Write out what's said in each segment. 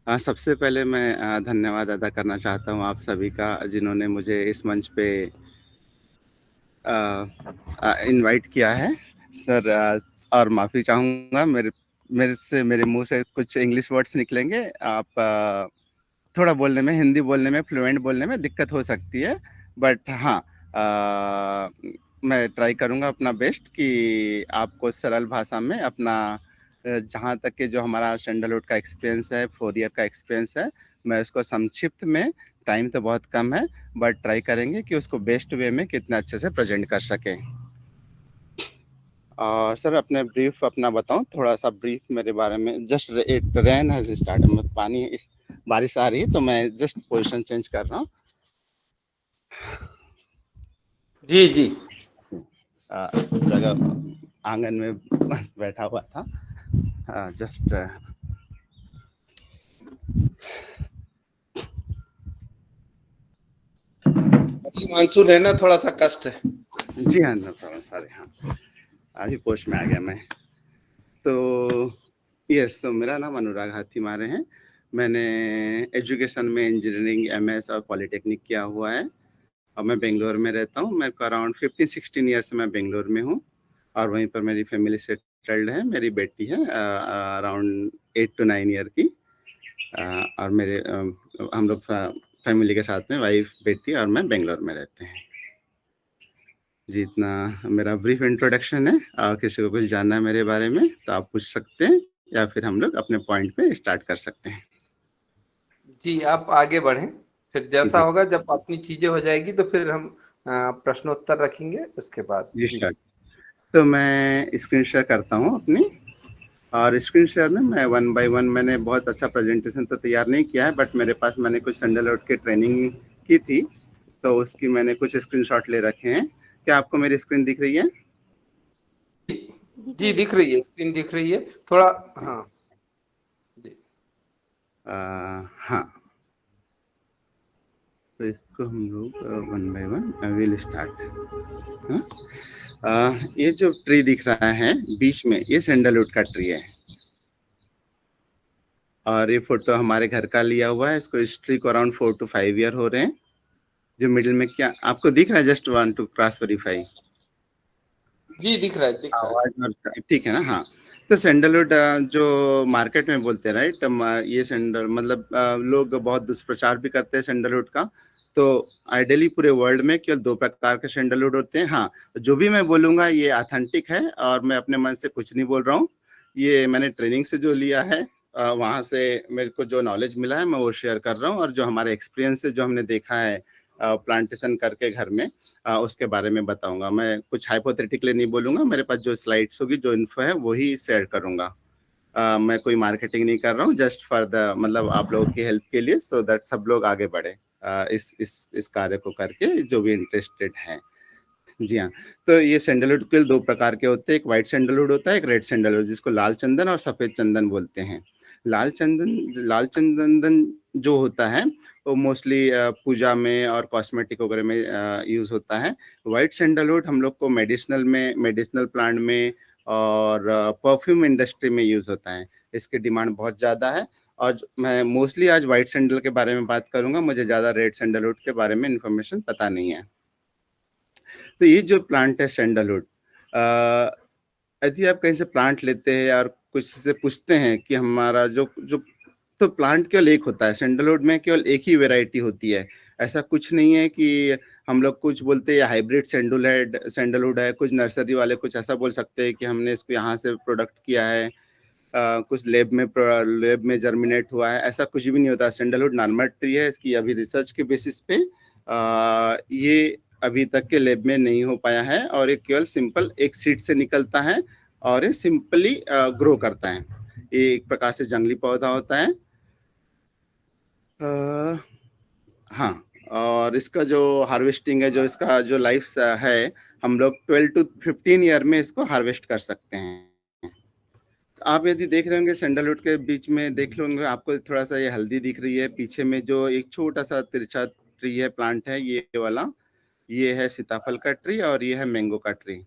सबसे पहले मैं धन्यवाद अदा करना चाहता हूँ आप सभी का जिन्होंने मुझे इस मंच पे इनवाइट किया है। सर, और माफ़ी चाहूँगा मेरे मेरे से मेरे मुँह से कुछ इंग्लिश वर्ड्स निकलेंगे। आप थोड़ा बोलने में, हिंदी बोलने में, फ्लुएंट बोलने में दिक्कत हो सकती है, बट हाँ, मैं ट्राई करूँगा अपना बेस्ट कि आपको सरल भाषा में अपना जहाँ तक कि जो हमारा सैंडलवुड का एक्सपीरियंस है, 4 ईयर का एक्सपीरियंस है, मैं उसको संक्षिप्त में, टाइम तो बहुत कम है, बट ट्राई करेंगे कि उसको बेस्ट वे में कितना अच्छे से प्रेज़ेंट कर सकें। और सर, अपने ब्रीफ अपना बताऊँ, थोड़ा-सा ब्रीफ मेरे बारे में। Just it rain has started, मतलब बारिश आ रही है, तो मैं जस्ट पोज़ीशन चेंज कर रहा हूँ। जी, जी। जगह आंगन में बैठा हुआ था। जस्ट अभी मानसून है ना, थोड़ा-सा कष्ट है। जी हाँ, नो प्रॉब्लम, सॉरी, हाँ, अभी पोस्ट में आ गया मैं। तो यस, तो मेरा नाम अनुराग हाथीमारे है। मैंने एजुकेशन में इंजीनियरिंग, एमएस और पॉलिटेक्निक किया हुआ है और मैं बेंगलोर में रहता हूँ। मेरे को अराउंड 15-16 ईयर से मैं बेंगलोर में हूँ और वहीं पर मेरी फैमिली सेटल्ड है। मेरी बेटी है अराउंड 8 टू 9 ईयर की। और हम लोग फैमिली के साथ में वाइफ, बेटी और मैं बेंगलोर में रहते हैं। जी, इतना मेरा ब्रीफ इंट्रोडक्शन है। किसी को कुछ जानना है मेरे बारे में तो आप पूछ सकते हैं या फिर हम लोग अपने पॉइंट पे स्टार्ट कर सकते हैं। जी, आप आगे बढ़ें, फिर जैसा जी, होगा जब अपनी चीज़ें हो जाएगी तो फिर हम प्रश्नोत्तर रखेंगे उसके बाद। जी जी। सर। तो मैं स्क्रीन शेयर करता हूँ अपनी। और स्क्रीन शेयर में मैं वन बाय वन, मैंने बहुत अच्छा प्रेजेंटेशन तो तैयार नहीं किया है, बट मेरे पास मैंने कुछ सैंडलवुड की ट्रेनिंग की थी, तो उसकी मैंने कुछ स्क्रीनशॉट ले रखे हैं। क्या आपको मेरी स्क्रीन दिख रही है? जी, दिख रही है, स्क्रीन दिख रही है। थोड़ा हाँ, जी। हाँ, तो इसको हम लोग one by one will start. हाँ, ये जो ट्री दिख रहा है बीच में, ये सैंडलवुड का ट्री है और ये फोटो हमारे घर का लिया हुआ है। इसको, इस ट्री को अराउंड 4 to 5 ईयर हो रहे हैं। जो मिडिल में, क्या आपको दिख रहा है? Just want to cross verify. जी, दिख रहा है, दिख रहा है। आवाज और ठीक है ना? हाँ। तो सैंडलवुड जो मार्केट में बोलते हैं, राइट, ये सैंडल मतलब लोग बहुत दुष्प्रचार भी करते हैं सैंडलवुड का। तो आइडियली पूरे वर्ल्ड में केवल 2 प्रकार के सैंडलवुड होते हैं। हाँ, जो भी मैं बोलूंगा ये ऑथेंटिक है और मैं अपने मन से कुछ नहीं बोल रहा हूँ। ये मैंने ट्रेनिंग से जो लिया है, वहाँ से मेरे को जो नॉलेज मिला है मैं वो शेयर कर रहा हूँ, और जो हमारे एक्सपीरियंस से जो हमने देखा है प्लांटेशन करके घर में, उसके बारे में बताऊंगा। मैं कुछ हाइपोथेटिकली नहीं बोलूंगा, मेरे पास जो स्लाइड्स होगी, जो इन्फो है वही शेयर करूंगा। मैं कोई मार्केटिंग नहीं कर रहा हूँ, जस्ट फॉर द मतलब आप लोगों की हेल्प के लिए, सो दैट सब लोग आगे बढ़े इस कार्य को करके, जो भी इंटरेस्टेड हैं। जी हाँ। तो ये सैंडलवुड के 2 प्रकार के होते हैं, एक व्हाइट सैंडलवुड होता है, एक रेड सैंडलवुड, जिसको लाल चंदन और सफेद चंदन बोलते हैं। लाल चंदन जो होता है वो मोस्टली पूजा में और कॉस्मेटिक वगैरह में यूज होता है। व्हाइट सैंडलवुड हम लोग को मेडिसिनल प्लांट में और परफ्यूम इंडस्ट्री में यूज होता है। इसकी डिमांड बहुत ज़्यादा है। और मैं मोस्टली आज व्हाइट सैंडल के बारे में बात करूंगा, मुझे ज़्यादा रेड सैंडलवुड के बारे में इंफॉर्मेशन पता नहीं है। तो ये जो प्लांट है सैंडलवुड, यदि आप कहीं से प्लांट लेते हैं और कुछ से पूछते हैं कि हमारा जो जो तो प्लांट केवल एक होता है, सैंडलवुड में केवल एक ही वैरायटी होती है। ऐसा कुछ नहीं है कि हम लोग कुछ बोलते हैं हाइब्रिड सैंडलवुड है, कुछ नर्सरी वाले कुछ ऐसा बोल सकते हैं कि हमने इसको यहाँ से प्रोडक्ट किया है, कुछ लैब में जर्मिनेट हुआ है। ऐसा कुछ भी नहीं होता। सैंडलवुड नॉर्मल ट्री है। इसकी अभी रिसर्च के बेसिस पे ये अभी तक के लैब में नहीं हो पाया है, और ये केवल सिंपल एक सीड से निकलता है और ये सिंपली ग्रो करता है। ये एक प्रकार से जंगली पौधा होता है। अ, हाँ, और इसका जो हार्वेस्टिंग है, जो इसका जो लाइफ है, हम लोग 12 to 15 ईयर में इसको हार्वेस्ट कर सकते हैं। आप यदि देख रहे होंगे सैंडलवुड के बीच में, देख लोगे आपको थोड़ा सा ये हल्दी दिख रही है, पीछे में जो एक छोटा सा तिरछा ट्री है, प्लांट है ये वाला, ये है सीताफल का ट्री और ये है मैंगो का ट्री।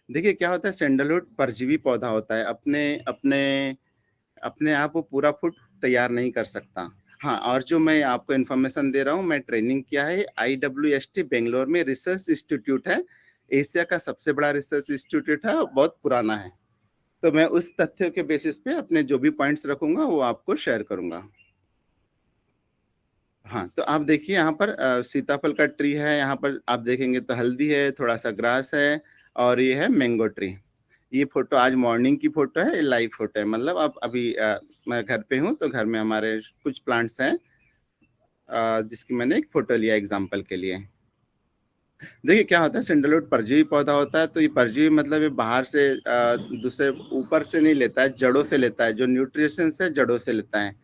देखिए क्या होता है, सैंडलवुड परजीवी पौधा होता है। अपने अपने अपने आप वो पूरा फुट तैयार नहीं कर सकता। हाँ, और जो मैं आपको इन्फॉर्मेशन दे रहा हूँ, मैं ट्रेनिंग किया है IWST बेंगलोर में, रिसर्च इंस्टीट्यूट है, एशिया का सबसे बड़ा रिसर्च इंस्टीट्यूट है, बहुत पुराना है। तो मैं उस तथ्य के बेसिस पे अपने जो भी पॉइंट्स रखूंगा वो आपको शेयर करूंगा। हाँ, तो आप देखिए यहाँ पर सीताफल का ट्री है, यहाँ पर आप देखेंगे तो हल्दी है, थोड़ा सा ग्रास है, और ये है मैंगो ट्री। ये फोटो आज मॉर्निंग की फोटो है, ये लाइव फोटो है, मतलब अब अभी मैं घर पे हूँ, तो घर में हमारे कुछ प्लांट्स हैं जिसकी मैंने एक फोटो लिया एग्जाम्पल के लिए। देखिए क्या होता है, सैंडलवुड परजीवी पौधा होता है, तो ये परजीवी मतलब ये बाहर से दूसरे ऊपर से नहीं लेता है, जड़ों से लेता है, जो न्यूट्रिशन है जड़ों से लेता है,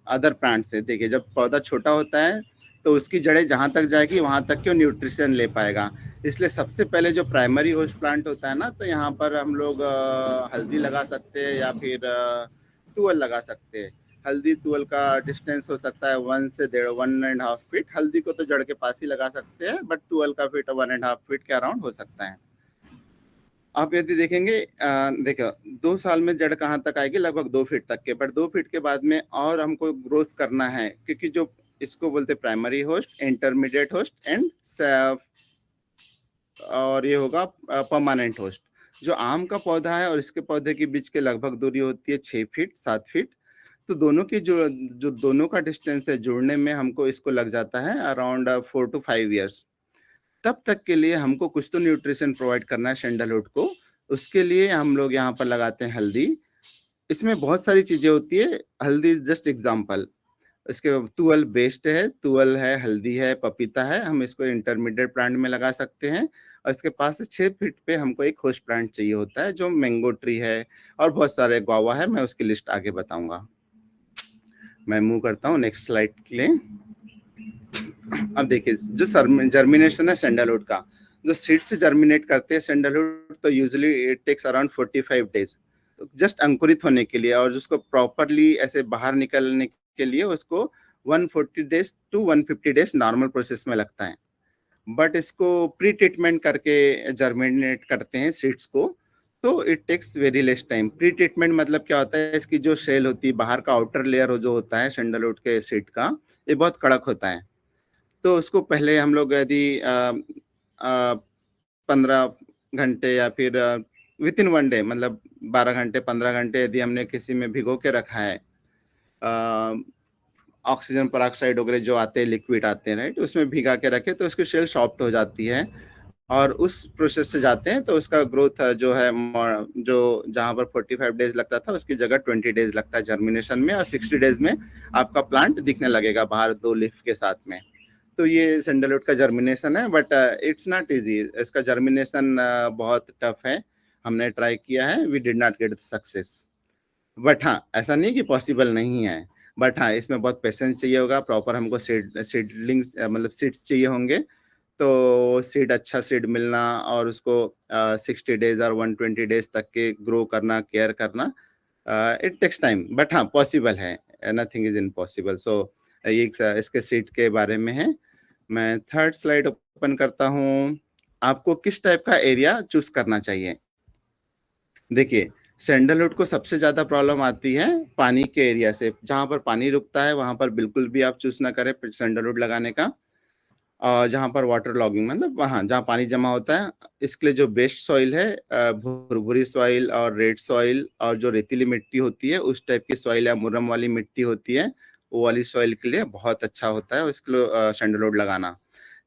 अदर प्लांट से। देखिए जब पौधा छोटा होता है तो उसकी जड़ें जहाँ तक जाएगी वहाँ तक के न्यूट्रिशन ले पाएगा। इसलिए सबसे पहले जो प्राइमरी होस्ट प्लांट होता है ना, तो यहाँ पर हम लोग हल्दी लगा सकते हैं या फिर तुअल लगा सकते हैं। हल्दी तुअल का डिस्टेंस हो सकता है 1 से 1.5 फीट। हल्दी को तो जड़ के पास ही लगा सकते हैं, बट तुअल का फीट 1.5 फीट के अराउंड हो सकता है। आप यदि देखेंगे देखो 2 साल में जड़ कहाँ तक आएगी, लगभग 2 फीट तक के, बट 2 फीट के बाद में और हमको ग्रोथ करना है, क्योंकि जो इसको बोलते primary host, intermediate host and और ये होगा परमानेंट होस्ट। जो आम का पौधा है और इसके पौधे के बीच के लगभग दूरी होती है 6 फीट 7 फीट। तो दोनों की जो दोनों का डिस्टेंस है जुड़ने में हमको इसको लग जाता है अराउंड 4 to 5 years। तब तक के लिए हमको कुछ तो न्यूट्रिशन प्रोवाइड करना है सैंडलवुड को। उसके लिए हम लोग यहाँ पर लगाते हैं हल्दी। इसमें बहुत सारी चीजें होती है, हल्दी इज जस्ट एग्जाम्पल। इसके तुअल बेस्ड है, तुअल है, हल्दी है, पपीता है। हम इसको इंटरमीडिएट प्लांट में लगा सकते हैं, और इसके पास से 6 फीट पे हमको एक होस्ट प्लांट चाहिए होता है, जो मैंगो ट्री है, और बहुत सारे गुआवा है। मैं उसकी लिस्ट आगे बताऊंगा। मैं मूव करता हूँ नेक्स्ट स्लाइड के लिए। अब देखिए जो जर्मिनेशन है सैंडलवुड का, जो सीड से जर्मिनेट करते हैं सैंडलवुड, तो usually it takes around 45 days just अंकुरित होने के लिए, और उसको प्रॉपरली ऐसे बाहर निकलने के लिए उसको 140 days to 150 days normal process में लगता है। बट इसको प्री ट्रीटमेंट करके जर्मिनेट करते हैं सीड्स को, तो it takes very less time. Pre treatment मतलब क्या होता है, इसकी जो शेल होती है, बाहर का आउटर लेयर जो होता है सैंडलवुड के सीड का, ये बहुत कड़क होता है। तो उसको पहले हम लोग यदि 15 घंटे या फिर विद इन 1 डे, मतलब 12 घंटे 15 घंटे यदि हमने किसी में भिगो के रखा है, ऑक्सीजन पेरोक्साइड वगैरह जो आते हैं, लिक्विड आते हैं, राइट, उसमें भिगा के रखे तो उसकी शेल सॉफ्ट हो जाती है, और उस प्रोसेस से जाते हैं तो उसका ग्रोथ जो है, जो जहाँ पर 45 डेज लगता था उसकी जगह 20 डेज लगता है जर्मिनेशन में, और 60 डेज में आपका प्लांट दिखने लगेगा बाहर 2 लीफ के साथ में। तो ये सैंडलवुड का जर्मिनेशन है, बट इट्स नॉट इजी। इसका जर्मिनेशन बहुत टफ है। हमने ट्राई किया है, we did not get success. But हाँ, ऐसा नहीं कि पॉसिबल नहीं है, बट हाँ इसमें बहुत पेशेंस चाहिए होगा, प्रॉपर हमको सीडलिंग्स मतलब सीड्स चाहिए होंगे। तो सीड, अच्छा सीड मिलना, और उसको 60 डेज और 120 डेज तक के ग्रो करना, केयर करना, इट टेक्स टाइम, बट हाँ पॉसिबल है, नथिंग इज इम्पॉसिबल। सो ये इसके सीड के बारे में है। मैं थर्ड स्लाइड ओपन करता हूँ। आपको किस टाइप का एरिया चूज करना चाहिए? देखिए सैंडलवुड को सबसे ज्यादा प्रॉब्लम आती है पानी के एरिया से। जहाँ पर पानी रुकता है वहां पर बिल्कुल भी आप चूज ना करें सैंडलवुड लगाने का। और जहाँ पर वाटर लॉगिंग, मतलब वहाँ जहाँ पानी जमा होता है, इसके लिए जो बेस्ट सॉइल है, भुरभुरी सॉइल और रेड सॉइल, और जो रेतीली मिट्टी होती है उस टाइप की सॉइल या मुरम वाली मिट्टी होती है, वो वाली सॉइल के लिए बहुत अच्छा होता है उसके लिए सैंडलवुड लगाना।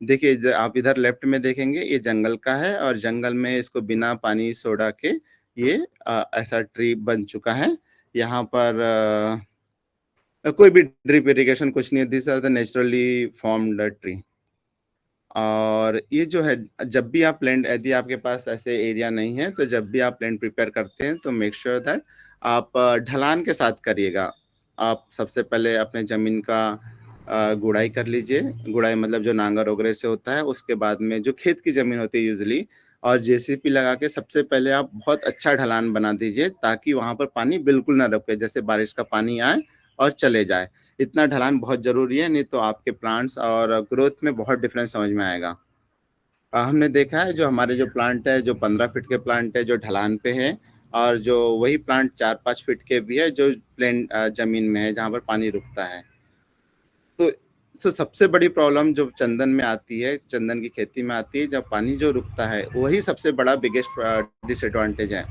देखिए आप इधर लेफ्ट में देखेंगे, ये जंगल का है, और जंगल में इसको बिना पानी सोडा के ये ऐसा ट्री बन चुका है। यहाँ पर कोई भी ड्रिप इरिगेशन कुछ नहीं है, this are the naturally formed tree. और ये जो है, जब भी आप प्लांट, यदि आपके पास ऐसे एरिया नहीं है, तो जब भी आप प्लांट प्रिपेयर करते हैं तो मेक श्योर दैट आप ढलान के साथ करिएगा। आप सबसे पहले अपने ज़मीन का गुड़ाई कर लीजिए। गुड़ाई मतलब जो नांगर वगैरह से होता है, उसके बाद में जो खेत की ज़मीन होती है यूजुअली, और जेसीपी लगा के सबसे पहले आप बहुत अच्छा ढलान बना दीजिए, ताकि वहाँ पर पानी बिल्कुल ना रुके, जैसे बारिश का पानी आए और चले जाए। इतना ढलान बहुत ज़रूरी है, नहीं तो आपके प्लांट्स और ग्रोथ में बहुत डिफरेंस समझ में आएगा। हमने देखा है जो हमारे जो प्लांट है, जो 15 फीट के प्लांट है जो ढलान पे है, और जो वही प्लांट 4-5 फीट के भी है जो प्लेन जमीन में है जहाँ पर पानी रुकता है। तो सबसे बड़ी प्रॉब्लम जो चंदन में आती है, चंदन की खेती में आती है, जब पानी जो रुकता है वही सबसे बड़ा बिगेस्ट डिसएडवांटेज है।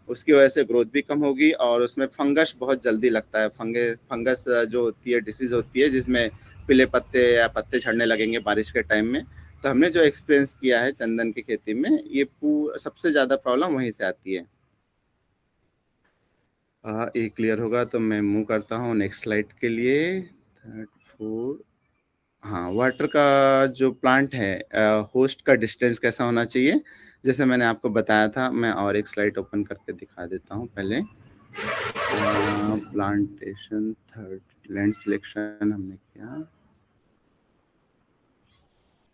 उसकी वजह से ग्रोथ भी कम होगी और उसमें फंगस बहुत जल्दी लगता है। फंगस जो होती है, डिसीज होती है जिसमें पीले पत्ते या पत्ते झड़ने लगेंगे बारिश के टाइम में। तो हमने जो एक्सपीरियंस किया है चंदन की खेती में, ये सबसे ज्यादा प्रॉब्लम वहीं से आती है। ये क्लियर होगा तो मैं मूव करता हूँ नेक्स्ट स्लाइड के लिए। Third, fourth. हाँ, वाटर का जो प्लांट है, होस्ट का डिस्टेंस कैसा होना चाहिए, जैसे मैंने आपको बताया था। मैं और एक स्लाइड ओपन करके दिखा देता हूँ पहले। प्लांटेशन, थर्ड लैंड सिलेक्शन हमने किया।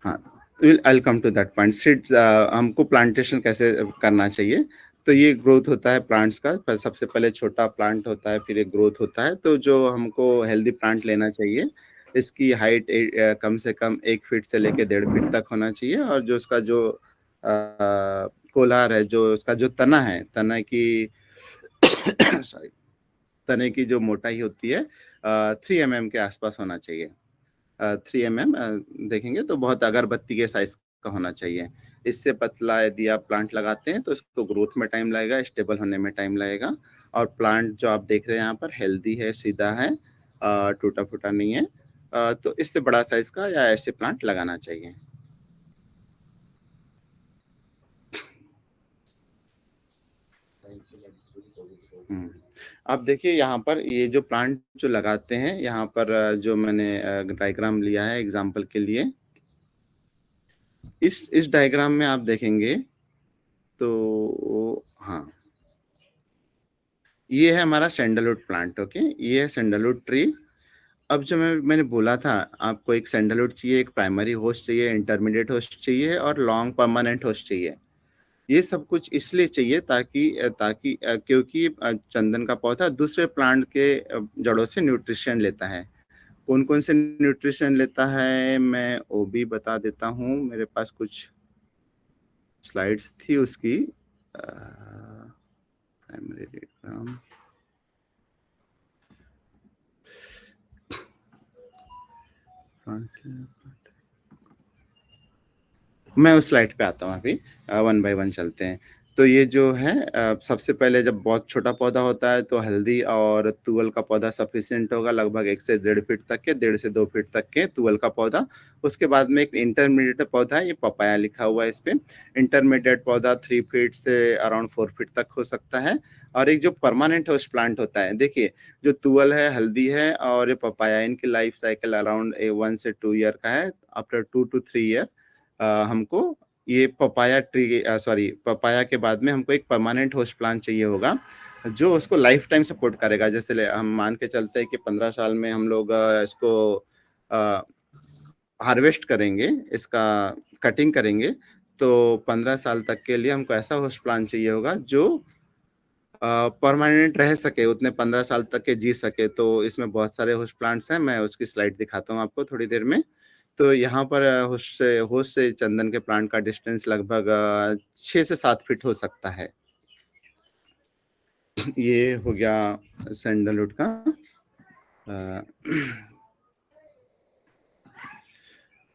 हाँ, I come to that point. Seeds, हमको प्लांटेशन कैसे करना चाहिए। तो ये ग्रोथ होता है प्लांट्स का, पर सबसे पहले छोटा प्लांट होता है, फिर एक ग्रोथ होता है। तो जो हमको हेल्दी प्लांट लेना चाहिए, इसकी हाइट कम से कम 1 फीट से लेके 1.5 फीट तक होना चाहिए। और जो उसका जो कोलार है, जो उसका जो तना है, तना की सॉरी, तने की जो मोटाई होती है 3 mm के आसपास होना चाहिए। 3 mm देखेंगे तो बहुत अगरबत्ती के साइज का होना चाहिए। इससे पतला यदि आप प्लांट लगाते हैं तो इसको ग्रोथ में टाइम लगेगा, स्टेबल होने में टाइम लगेगा। और प्लांट जो आप देख रहे हैं यहाँ पर हेल्दी है, सीधा है, टूटा फूटा नहीं है। तो इससे बड़ा साइज का या ऐसे प्लांट लगाना चाहिए। हम्म। अब देखिए यहाँ पर ये जो प्लांट जो लगाते हैं, यहाँ पर जो मैंने डायग्राम लिया है एग्जांपल के लिए, इस डायग्राम में आप देखेंगे तो हाँ, ये है हमारा सैंडलवुड प्लांट। ओके, ये है सैंडलवुड ट्री। अब जो मैंने बोला था आपको, एक सैंडलवुड चाहिए, एक प्राइमरी होस्ट चाहिए, इंटरमीडिएट होस्ट चाहिए और लॉन्ग परमानेंट होस्ट चाहिए। ये सब कुछ इसलिए चाहिए ताकि क्योंकि चंदन का पौधा दूसरे प्लांट के जड़ों से न्यूट्रिशन लेता है। कौन कौन से न्यूट्रिशन लेता है मैं वो भी बता देता हूँ। मेरे पास कुछ स्लाइड्स थी उसकी। प्राइमरी डायग्राम, मैं उस स्लाइड पे आता हूँ अभी। 1 बाय 1 चलते हैं। तो ये जो है सबसे पहले जब बहुत छोटा पौधा होता है तो हल्दी और तुअल का पौधा सफिशिएंट होगा, लगभग 1 से 1.5 फीट तक के, 1.5 से 2 फीट तक के तुअल का पौधा। उसके बाद में एक इंटरमीडिएट पौधा है, ये पपाया लिखा हुआ है इस पे। इंटरमीडिएट पौधा 3 फीट से अराउंड 4 फीट तक हो सकता है। और एक जो परमानेंट होस्ट प्लांट होता है, देखिए जो तुअल है, हल्दी है और ये पपाया, इनकी लाइफ साइकिल अराउंड 1 से 2 ईयर का है। आफ्टर 2 to 3 ईयर हमको ये पपाया के बाद में हमको एक परमानेंट होस्ट प्लांट चाहिए होगा जो उसको लाइफ टाइम सपोर्ट करेगा। जैसे हम मान के चलते हैं कि 15 साल में हम लोग इसको हार्वेस्ट करेंगे, इसका कटिंग करेंगे। तो 15 साल तक के लिए हमको ऐसा होस्ट प्लांट चाहिए होगा जो परमानेंट रह सके, उतने 15 साल तक के जी सके। तो इसमें बहुत सारे होस्ट प्लांट्स हैं, मैं उसकी स्लाइड दिखाता हूँ आपको थोड़ी देर में। तो यहाँ पर होस्ट से चंदन के प्लांट का डिस्टेंस लगभग 6 से 7 फीट हो सकता है। ये हो गया सैंडलवुड का।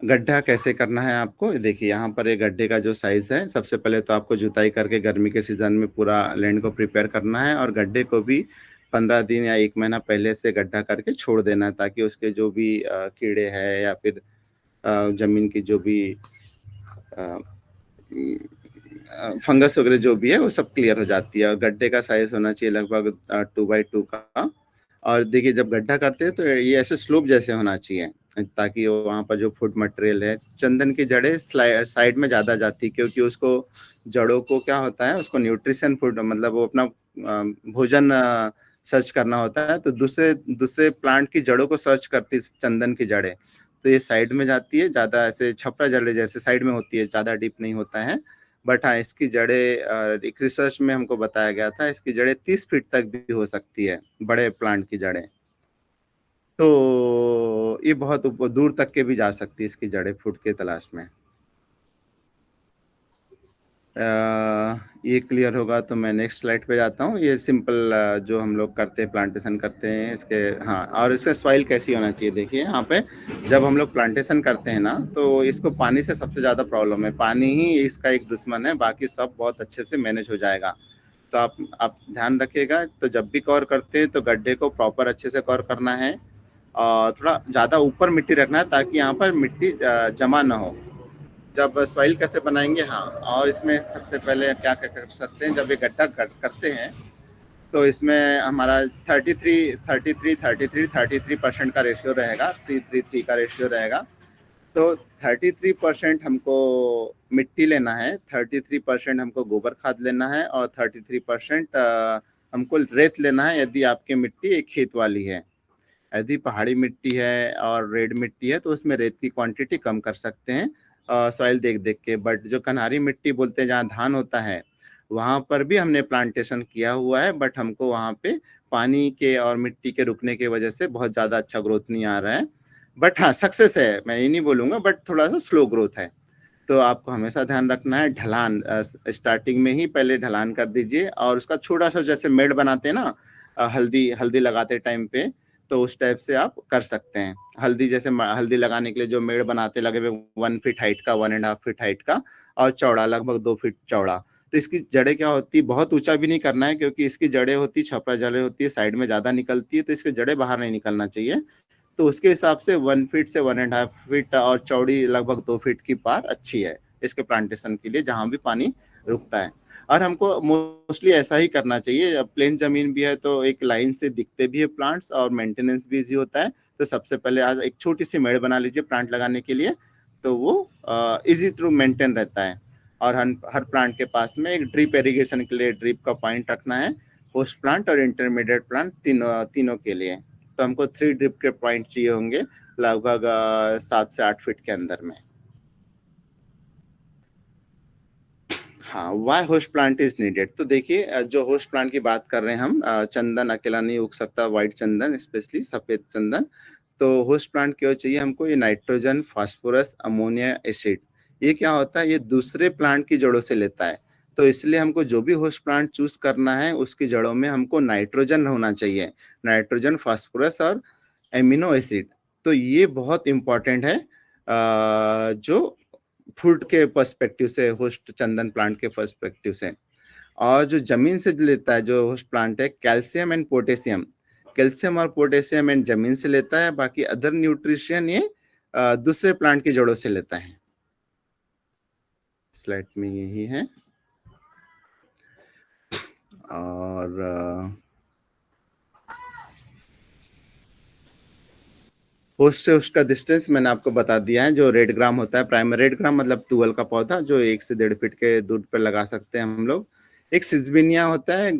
गड्ढा कैसे करना है आपको, देखिए यहाँ पर एक गड्ढे का जो साइज है, सबसे पहले तो आपको जुताई करके गर्मी के सीजन में पूरा लैंड को प्रिपेयर करना है और गड्ढे को भी 15 दिन या 1 महीना पहले से गड्ढा करके छोड़ देना है, ताकि उसके जो भी कीड़े हैं या फिर जमीन की जो भी फंगस वगैरह जो भी है वो सब क्लियर हो जाती है। और गड्ढे का साइज होना चाहिए लगभग 2 बाय 2 का। और देखिए जब गड्ढा करते हैं तो ये ऐसे स्लोप जैसे होना चाहिए, ताकि वहाँ पर जो फूड मटेरियल है, चंदन की जड़ें साइड में ज़्यादा जाती, क्योंकि उसको जड़ों को क्या होता है, उसको न्यूट्रिशन फूड मतलब वो अपना भोजन सर्च करना होता है। तो दूसरे दूसरे प्लांट की जड़ों को सर्च करती चंदन की जड़ें। तो ये साइड में जाती है, ज़्यादा ऐसे छपरा जड़ें जैसे साइड में होती है, ज़्यादा डीप नहीं होता है। बट हाँ, इसकी जड़ें एक रिसर्च में हमको बताया गया था, इसकी जड़ें 30 फीट तक भी हो सकती है, बड़े प्लांट की जड़ें। तो ये बहुत दूर तक के भी जा सकती है इसकी जड़ें फूड के तलाश में। ये क्लियर होगा तो मैं नेक्स्ट स्लाइड पे जाता हूँ। ये सिंपल जो हम लोग करते हैं, प्लांटेशन करते हैं इसके, हाँ, और इसका सॉइल कैसी होना चाहिए। देखिए यहाँ पे जब हम लोग प्लांटेशन करते हैं ना, तो इसको पानी से सबसे ज़्यादा प्रॉब्लम है। पानी ही इसका एक दुश्मन है, बाकी सब बहुत अच्छे से मैनेज हो जाएगा। तो आप ध्यान रखिएगा, तो जब भी कवर करते हैं तो गड्ढे को प्रॉपर अच्छे से कवर करना है, और थोड़ा ज़्यादा ऊपर मिट्टी रखना है ताकि यहाँ पर मिट्टी जमा ना हो। जब सॉइल कैसे बनाएंगे, हाँ, और इसमें सबसे पहले क्या क्या कर सकते हैं, जब ये गड्ढा करते हैं तो इसमें हमारा 33% का रेशियो रहेगा, 333 का रेशियो रहेगा। तो 33% हमको मिट्टी लेना है, 33% हमको गोबर खाद लेना है, और 33% हमको रेत लेना है यदि आपकी मिट्टी एक खेत वाली है। यदि पहाड़ी मिट्टी है और रेड मिट्टी है तो उसमें रेत की क्वांटिटी कम कर सकते हैं सॉइल देख देख के। बट जो कन्हारी मिट्टी बोलते हैं जहाँ धान होता है, वहाँ पर भी हमने प्लांटेशन किया हुआ है, बट हमको वहाँ पे पानी के और मिट्टी के रुकने की वजह से बहुत ज़्यादा अच्छा ग्रोथ नहीं आ रहा है। बट हाँ, सक्सेस है, मैं ये नहीं बोलूँगा, बट थोड़ा सा स्लो ग्रोथ है। तो आपको हमेशा ध्यान रखना है ढलान, स्टार्टिंग में ही पहले ढलान कर दीजिए, और उसका छोटा सा जैसे मेड़ बनाते हैं ना, हल्दी हल्दी लगाते टाइम पे, तो उस टाइप से आप कर सकते हैं। हल्दी जैसे हल्दी लगाने के लिए जो मेड़ बनाते लगे हुए 1 फीट हाइट का, 1.5 फीट हाइट का, और चौड़ा लगभग 2 फीट चौड़ा। तो इसकी जड़ें क्या होती है, बहुत ऊंचा भी नहीं करना है, क्योंकि इसकी जड़ें होती, छपरा जड़ें होती है, साइड में ज्यादा निकलती है, तो इसकी जड़ें बाहर नहीं निकलना चाहिए। तो उसके हिसाब से 1 फीट से 1.5 फीट, और चौड़ी लगभग 2 फीट की पार अच्छी है इसके प्लांटेशन के लिए, जहां भी पानी रुकता है। और हमको मोस्टली ऐसा ही करना चाहिए। प्लेन जमीन भी है तो एक लाइन से दिखते भी है प्लांट्स, और मेंटेनेंस भी इजी होता है। तो सबसे पहले आज एक छोटी सी मेड़ बना लीजिए प्लांट लगाने के लिए, तो वो इजी टू मेंटेन रहता है। और हर प्लांट के पास में एक ड्रिप इरिगेशन के लिए ड्रिप का पॉइंट रखना है, होस्ट प्लांट और इंटरमीडिएट प्लांट तीनों के लिए। तो हमको 3 ड्रिप के पॉइंट चाहिए होंगे लगभग 7 से 8 फीट के अंदर में। हाँ, why host plant is needed. तो देखिए जो होस्ट प्लांट की बात कर रहे हैं हम, चंदन अकेला नहीं उग सकता, व्हाइट चंदन स्पेशली सफेद चंदन। तो होस्ट प्लांट क्यों चाहिए हमको, ये नाइट्रोजन, फास्फोरस, अमोनिया एसिड, ये क्या होता है, ये दूसरे प्लांट की जड़ों से लेता है। तो इसलिए हमको जो भी होस्ट प्लांट चूज करना है उसकी जड़ों में हमको नाइट्रोजन होना चाहिए, नाइट्रोजन, फास्फोरस और एमिनो एसिड। तो ये बहुत इंपॉर्टेंट है जो फूड के पर्सपेक्टिव से, होस्ट चंदन प्लांट के पर्सपेक्टिव से। और जो जमीन से लेता है जो होस्ट प्लांट है, कैल्शियम एंड पोटेशियम, कैल्शियम और पोटेशियम एंड जमीन से लेता है, बाकी अदर न्यूट्रिशन ये दूसरे प्लांट की जड़ों से लेता है। स्लाइड में यही है। और होस्ट से उसका डिस्टेंस मैंने आपको बता दिया है। जो रेड ग्राम होता है, प्राइमरी रेड ग्राम मतलब तुअल का पौधा, जो 1 से 1.5 फीट के दूर पर लगा सकते हैं हम लोग। एक सिजबिनिया होता है,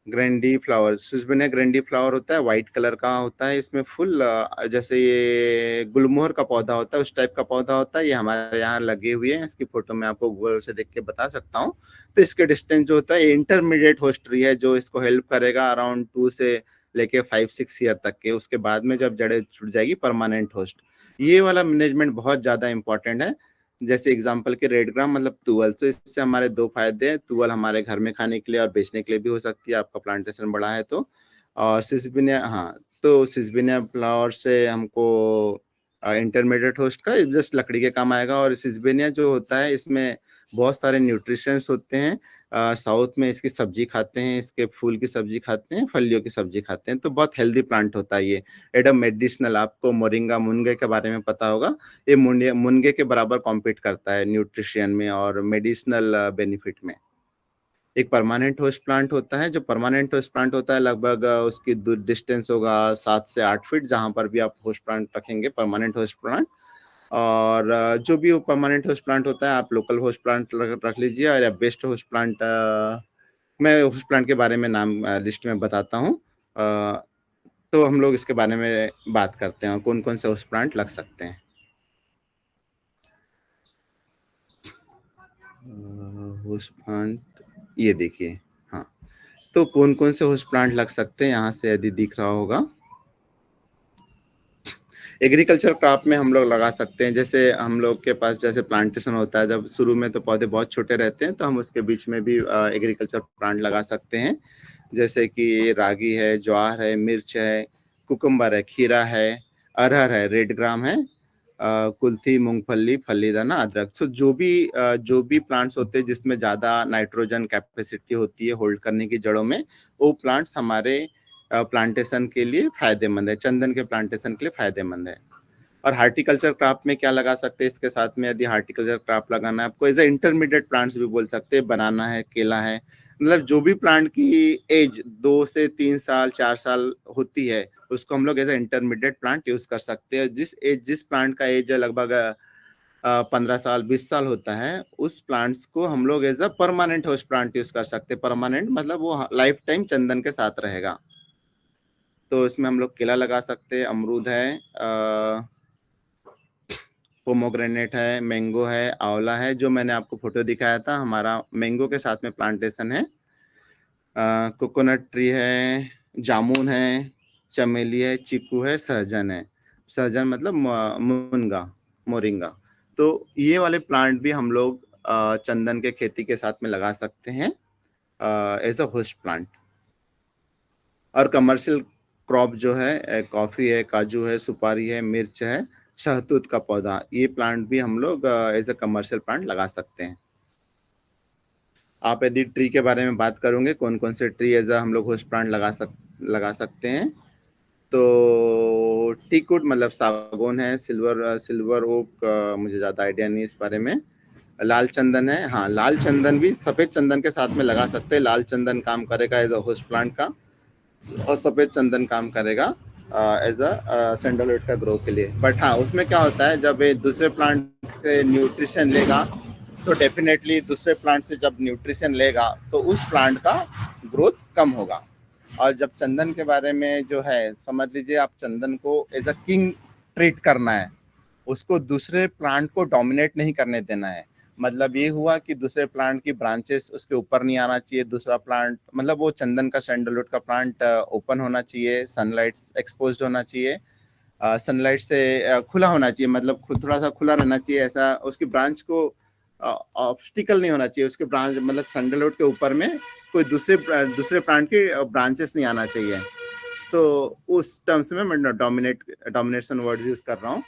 ग्रैंडी फ्लावर, सुजबिना ग्रैंडी फ्लावर होता है, व्हाइट कलर का होता है। इसमें फुल जैसे ये गुलमोहर का पौधा होता है, उस टाइप का पौधा होता है। ये हमारे यहाँ लगे हुए हैं, इसकी फोटो मैं आपको गूगल से देख के बता सकता हूँ। तो इसके डिस्टेंस जो होता है, इंटरमीडिएट होस्ट ट्री है, जो इसको हेल्प करेगा अराउंड 2 से लेके 5-6 ईयर तक के। उसके बाद में जब जड़ें छूट जाएगी, परमानेंट होस्ट। ये वाला मैनेजमेंट बहुत ज्यादा इंपॉर्टेंट है। जैसे एग्जांपल के रेड ग्राम मतलब तुअल, तो इससे हमारे 2 फायदे हैं। तुअल हमारे घर में खाने के लिए और बेचने के लिए भी हो सकती है, आपका प्लांटेशन बड़ा है तो। और सिसबिनिया, हाँ, तो सिसबिनिया फ्लावर से हमको इंटरमीडिएट होस्ट का जस्ट लकड़ी के काम आएगा। और सिसबिनिया जो होता है, इसमें बहुत सारे न्यूट्रिशंस होते हैं। साउथ में इसकी सब्जी खाते हैं, इसके फूल की सब्जी खाते हैं, फलियों की सब्जी खाते हैं। तो बहुत हेल्दी प्लांट होता है ये। एडम मेडिसिनल, आपको मोरिंगा, मुनगे के बारे में पता होगा। ये मुनगे मुनगे के बराबर कॉम्पीट करता है न्यूट्रिशन में और मेडिसिनल बेनिफिट में। एक परमानेंट होस्ट प्लांट होता है। जो परमानेंट होस्ट प्लांट होता है, लगभग उसकी डिस्टेंस होगा 7 से 8 फीट, जहां पर भी आप होस्ट प्लांट रखेंगे, परमानेंट होस्ट प्लांट। और जो भी वो परमानेंट होस्ट प्लांट होता है, आप लोकल होस्ट प्लांट रख लीजिए। और या बेस्ट होस्ट प्लांट, मैं होस्ट प्लांट के बारे में नाम लिस्ट में बताता हूँ। तो हम लोग इसके बारे में बात करते हैं और कौन कौन से होस्ट प्लांट लग सकते हैं। होस्ट प्लांट, ये देखिए, हाँ। तो कौन कौन से होस्ट प्लांट लग सकते हैं, यहाँ से यदि दिख रहा होगा। एग्रीकल्चर क्रॉप में हम लोग लगा सकते हैं, जैसे हम लोग के पास जैसे प्लांटेशन होता है, जब शुरू में तो पौधे बहुत छोटे रहते हैं, तो हम उसके बीच में भी एग्रीकल्चर प्लांट लगा सकते हैं, जैसे कि रागी है, ज्वार है, मिर्च है, कुकुम्बर है, खीरा है, अरहर है, रेड ग्राम है, कुल्थी, मूंगफली, फलीदाना, अदरक। तो जो भी प्लांट्स होते हैं जिसमें ज़्यादा नाइट्रोजन कैपेसिटी होती है होल्ड करने की जड़ों में, वो प्लांट्स हमारे प्लांटेशन के लिए फायदेमंद है, चंदन के प्लांटेशन के लिए फायदेमंद है। और हार्टिकल्चर क्रॉप में क्या लगा सकते हैं, इसके साथ में यदि हार्टिकल्चर क्रॉप लगाना है आपको, एज ए इंटरमीडिएट प्लांट्स भी बोल सकते हैं, बनाना है, केला है, मतलब जो भी प्लांट की एज 2 से 3 साल 4 साल होती है, उसको हम लोग as a intermediate plant use कर सकते हैं। जिस प्लांट का एज लगभग 15 साल 20 साल होता है, उस प्लांट्स को हम लोग as a permanent host plant use कर सकते हैं। परमानेंट मतलब वो लाइफ टाइम चंदन के साथ रहेगा। तो इसमें हम लोग केला लगा सकते हैं, अमरूद है, पोमोग्रेनेट है, मैंगो है, आंवला है, जो मैंने आपको फोटो दिखाया था, हमारा मैंगो के साथ में प्लांटेशन है, कोकोनट ट्री है, जामुन है, चमेली है, चीकू है, सहजन है। सहजन मतलब मुनगा, मोरिंगा। तो ये वाले प्लांट भी हम लोग चंदन के खेती के साथ में लगा सकते हैं एज अ होस्ट प्लांट। और कमर्शियल क्रॉप जो है, कॉफी है, काजू है, सुपारी है, मिर्च है, शहतूत का पौधा, ये प्लांट भी हम लोग एज अ कमर्शियल प्लांट लगा सकते हैं। आप यदि ट्री के बारे में बात करोगे, कौन कौन से ट्री एज अ हम लोग होस्ट प्लांट लगा सकते हैं, तो टीकवुड मतलब सागौन है, सिल्वर ओक, मुझे ज़्यादा आइडिया नहीं इस बारे में। लाल चंदन है, हाँ लाल चंदन भी सफ़ेद चंदन के साथ में लगा सकते हैं। लाल चंदन काम करेगा एज अ होस्ट प्लांट का, और सफ़ेद चंदन काम करेगा एज अ सैंडलवुड का ग्रो के लिए। बट हाँ, उसमें क्या होता है, जब ये दूसरे प्लांट से न्यूट्रिशन लेगा, तो डेफिनेटली दूसरे प्लांट से जब न्यूट्रिशन लेगा तो उस प्लांट का ग्रोथ कम होगा। और जब चंदन के बारे में जो है, समझ लीजिए आप चंदन को एज अ किंग ट्रीट करना है, उसको दूसरे प्लांट को डोमिनेट नहीं करने देना है। मतलब ये हुआ कि दूसरे प्लांट की ब्रांचेस उसके ऊपर नहीं आना चाहिए, दूसरा प्लांट मतलब वो चंदन का सैंडलवुड का प्लांट ओपन होना चाहिए, सनलाइट एक्सपोज्ड होना चाहिए, सनलाइट से खुला होना चाहिए, मतलब खुद थोड़ा सा खुला रहना चाहिए, ऐसा उसकी ब्रांच को ऑब्स्टिकल नहीं होना चाहिए, उसके ब्रांच मतलब सैंडलवुड के ऊपर में कोई दूसरे प्लांट की ब्रांचेस नहीं आना चाहिए। तो उस टर्म्स में मैं डोमिनेशन वर्ड यूज कर रहा हूँ।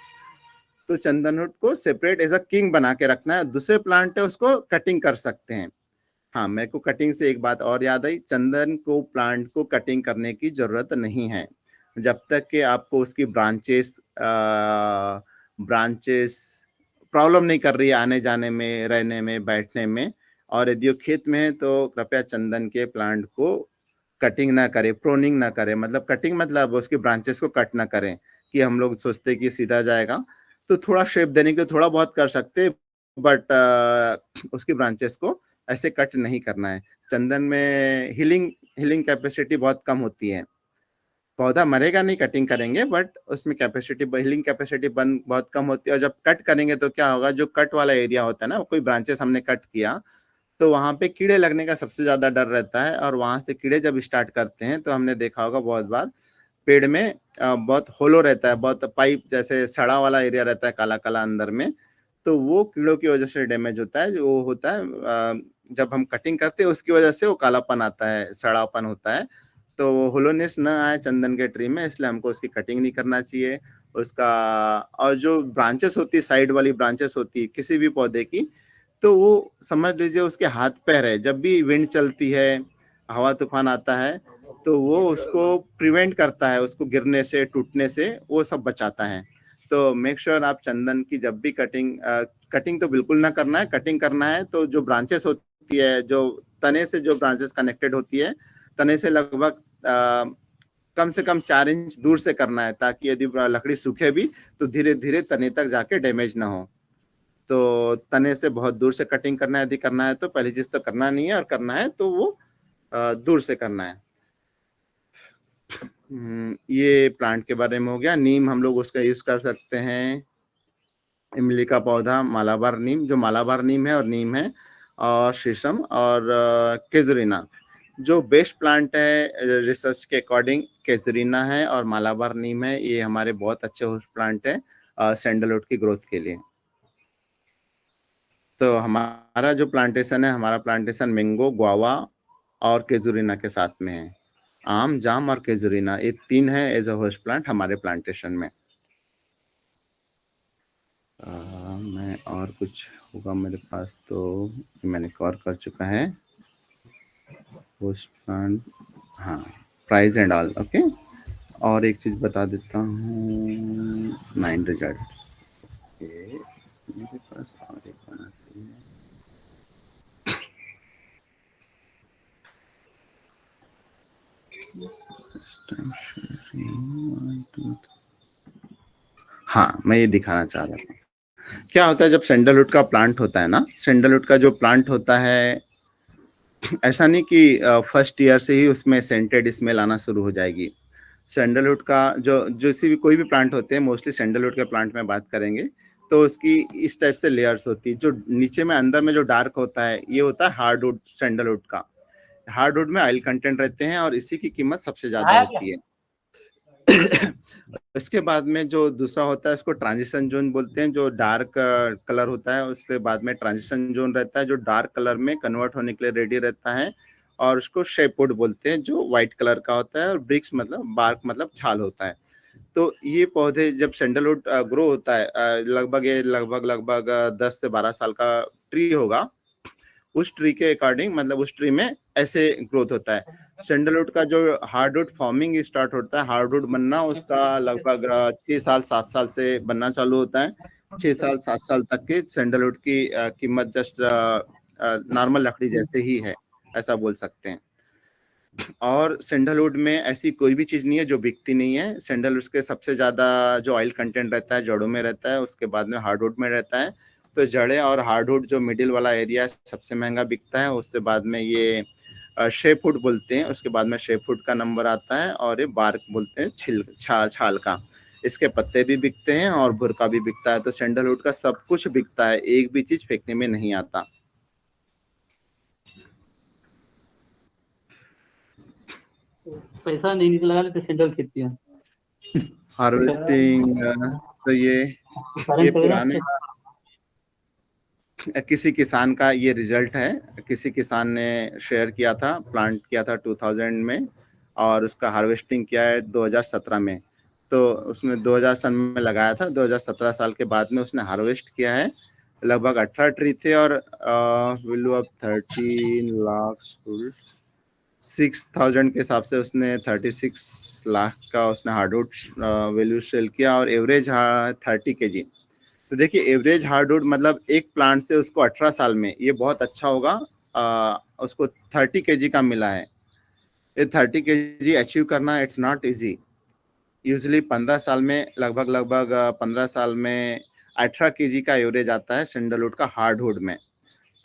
तो चंदनवुड को सेपरेट एज अ किंग बना के रखना है, दूसरे प्लांट है उसको कटिंग कर सकते हैं। हाँ, मेरे को कटिंग से एक बात और याद आई, चंदन को प्लांट को कटिंग करने की जरूरत नहीं है, जब तक कि आपको उसकी ब्रांचेस प्रॉब्लम नहीं कर रही है आने जाने में, रहने में, बैठने में। और यदि वो खेत में है तो कृपया चंदन के प्लांट को कटिंग ना करें, प्रोनिंग ना करें। मतलब कटिंग मतलब उसकी ब्रांचेस को कट ना करें, कि हम लोग सोचते कि सीधा जाएगा, तो थोड़ा शेप देने के लिए थोड़ा बहुत कर सकते, बट उसकी ब्रांचेस को ऐसे कट नहीं करना है। चंदन में हीलिंग कैपेसिटी बहुत कम होती है, पौधा मरेगा नहीं कटिंग करेंगे, बट उसमें हीलिंग कैपेसिटी बहुत कम होती है। और जब कट करेंगे तो क्या होगा, जो कट वाला एरिया होता है ना, कोई ब्रांचेस हमने कट किया, तो वहां पे कीड़े लगने का सबसे ज्यादा डर रहता है। और वहां से कीड़े जब स्टार्ट करते हैं, तो हमने देखा होगा बहुत बार पेड़ में बहुत होलो रहता है, बहुत पाइप जैसे सड़ा वाला एरिया रहता है, काला काला अंदर में, तो वो कीड़ों की वजह से डैमेज होता है। जो वो होता है जब हम कटिंग करते हैं, उसकी वजह से वो कालापन आता है, सड़ापन होता है। तो होलोनेस ना आए चंदन के ट्री में, इसलिए हमको उसकी कटिंग नहीं करना चाहिए उसका। और जो ब्रांचेस होती है, साइड वाली ब्रांचेस होती है किसी भी पौधे की, तो वो समझ लीजिए उसके हाथ पैर है, जब भी विंड चलती है, हवा तूफान आता है, तो वो उसको प्रिवेंट करता है, उसको गिरने से, टूटने से वो सब बचाता है। तो मेक श्योर आप चंदन की जब भी कटिंग तो बिल्कुल ना करना है। कटिंग करना है तो जो ब्रांचेस होती है, जो तने से जो ब्रांचेस कनेक्टेड होती है, तने से लगभग कम से कम 4 इंच दूर से करना है, ताकि यदि लकड़ी सूखे भी तो धीरे धीरे तने तक जाके डैमेज ना हो। तो तने से बहुत दूर से कटिंग करना है, यदि करना है तो पहली चीज तो करना नहीं है, और करना है तो वो दूर से करना है। ये प्लांट के बारे में हो गया। नीम हम लोग उसका यूज कर सकते हैं, इमली का पौधा, मालाबार नीम, जो मालाबार नीम है और नीम है, और शीशम और केजरीना, जो बेस्ट प्लांट है रिसर्च के अकॉर्डिंग केजुरीना है और मालाबार नीम है, ये हमारे बहुत अच्छे होस्ट प्लांट है सैंडलवुड की ग्रोथ के लिए। तो हमारा जो प्लांटेशन है, हमारा प्लांटेशन मैंगो, गुआवा और केजुरीना के साथ में है। आम, जाम और केजुरीना, ये 3 है एज अ होस्ट प्लांट हमारे प्लांटेशन में। मैं और कुछ होगा मेरे पास तो मैंने कवर कर चुका है। होस्ट प्लांट, हाँ, प्राइस एंड ऑल, ओके। और एक चीज बता देता हूँ, 9 रिजल्ट। मेरे पास और एक बनाती है। हाँ, मैं ये दिखाना चाह रहा था। क्या होता है जब सैंडलवुड का प्लांट होता है ना, सैंडलवुड का जो प्लांट होता है, ऐसा नहीं कि फर्स्ट ईयर से ही उसमें सेंटेड स्मेल आना शुरू हो जाएगी। सैंडलवुड का जो जैसे भी कोई भी प्लांट होते हैं, मोस्टली सैंडलवुड के प्लांट में बात करेंगे तो उसकी इस टाइप से लेयर्स होती है। जो नीचे में अंदर में जो डार्क होता है, ये होता है हार्डवुड सैंडलवुड का। हार्डवुड में ऑयल कंटेंट रहते हैं और इसी की कीमत सबसे ज्यादा होती है। इसके बाद में जो दूसरा होता है, उसको ट्रांजिशन जोन बोलते हैं। जो डार्क कलर होता है, उसके बाद में ट्रांजिशन जोन रहता है, जो डार्क कलर में कन्वर्ट होने के लिए रेडी रहता है। और उसको शेपवुड बोलते हैं, जो व्हाइट कलर का होता है। और ब्रिक्स मतलब बार्क मतलब छाल होता है। तो ये पौधे जब सैंडलवुड ग्रो होता है, लगभग 10 से 12 साल का ट्री होगा, उस ट्री के अकॉर्डिंग मतलब उस ट्री में ऐसे ग्रोथ होता है। सैंडलवुड का जो हार्डवुड फॉर्मिंग स्टार्ट होता है, हार्डवुड बनना उसका लगभग 6 साल 7 साल से बनना चालू होता है। 6 साल 7 साल तक के सैंडलवुड की कीमत जस्ट नॉर्मल लकड़ी जैसे ही है, ऐसा बोल सकते हैं। और सैंडलवुड में ऐसी कोई भी चीज नहीं है जो बिकती नहीं है। सैंडलवुड के सबसे ज्यादा जो ऑयल कंटेंट रहता है जड़ों में रहता है, उसके बाद में हार्डवुड में रहता है। तो जड़े और हार्डवुड जो मिडिल वाला एरिया है, सबसे महंगा बिकता है। उसके बाद में ये शेपवुड बोलते हैं, उसके बाद में शेपवुड का नंबर आता है। और ये बार्क बोलते हैं, छाल का। इसके पत्ते भी बिकते हैं और भुरका भी बिकता है। तो सैंडलवुड का सब कुछ बिकता है, एक भी चीज फेंकने में नहीं आता। पैसा नहीं निकला तो सैंडल खेती है। हार्वेस्टिंग, तो ये पुराने किसी किसान का ये रिजल्ट है। किसी किसान ने शेयर किया था, प्लांट किया था 2000 में और उसका हार्वेस्टिंग किया है 2017 में। तो उसमें 2000 सन में लगाया था, 2017 साल के बाद में उसने हार्वेस्ट किया है। लगभग 18 ट्री थे और वैल्यू ऑफ 13 लाख 6000 के हिसाब से उसने 36 लाख का उसने हार्डवुड वैल्यू सेल किया। और एवरेज 30 kg। तो देखिए, एवरेज हार्डवुड मतलब एक प्लांट से उसको 18 साल में, ये बहुत अच्छा होगा, उसको 30 kg का मिला है। ये 30 kg अचीव करना इट्स नॉट इजी। यूजली 15 साल में लगभग 15 साल में 18 kg का एवरेज आता है सैंडलवुड का हार्डवुड में।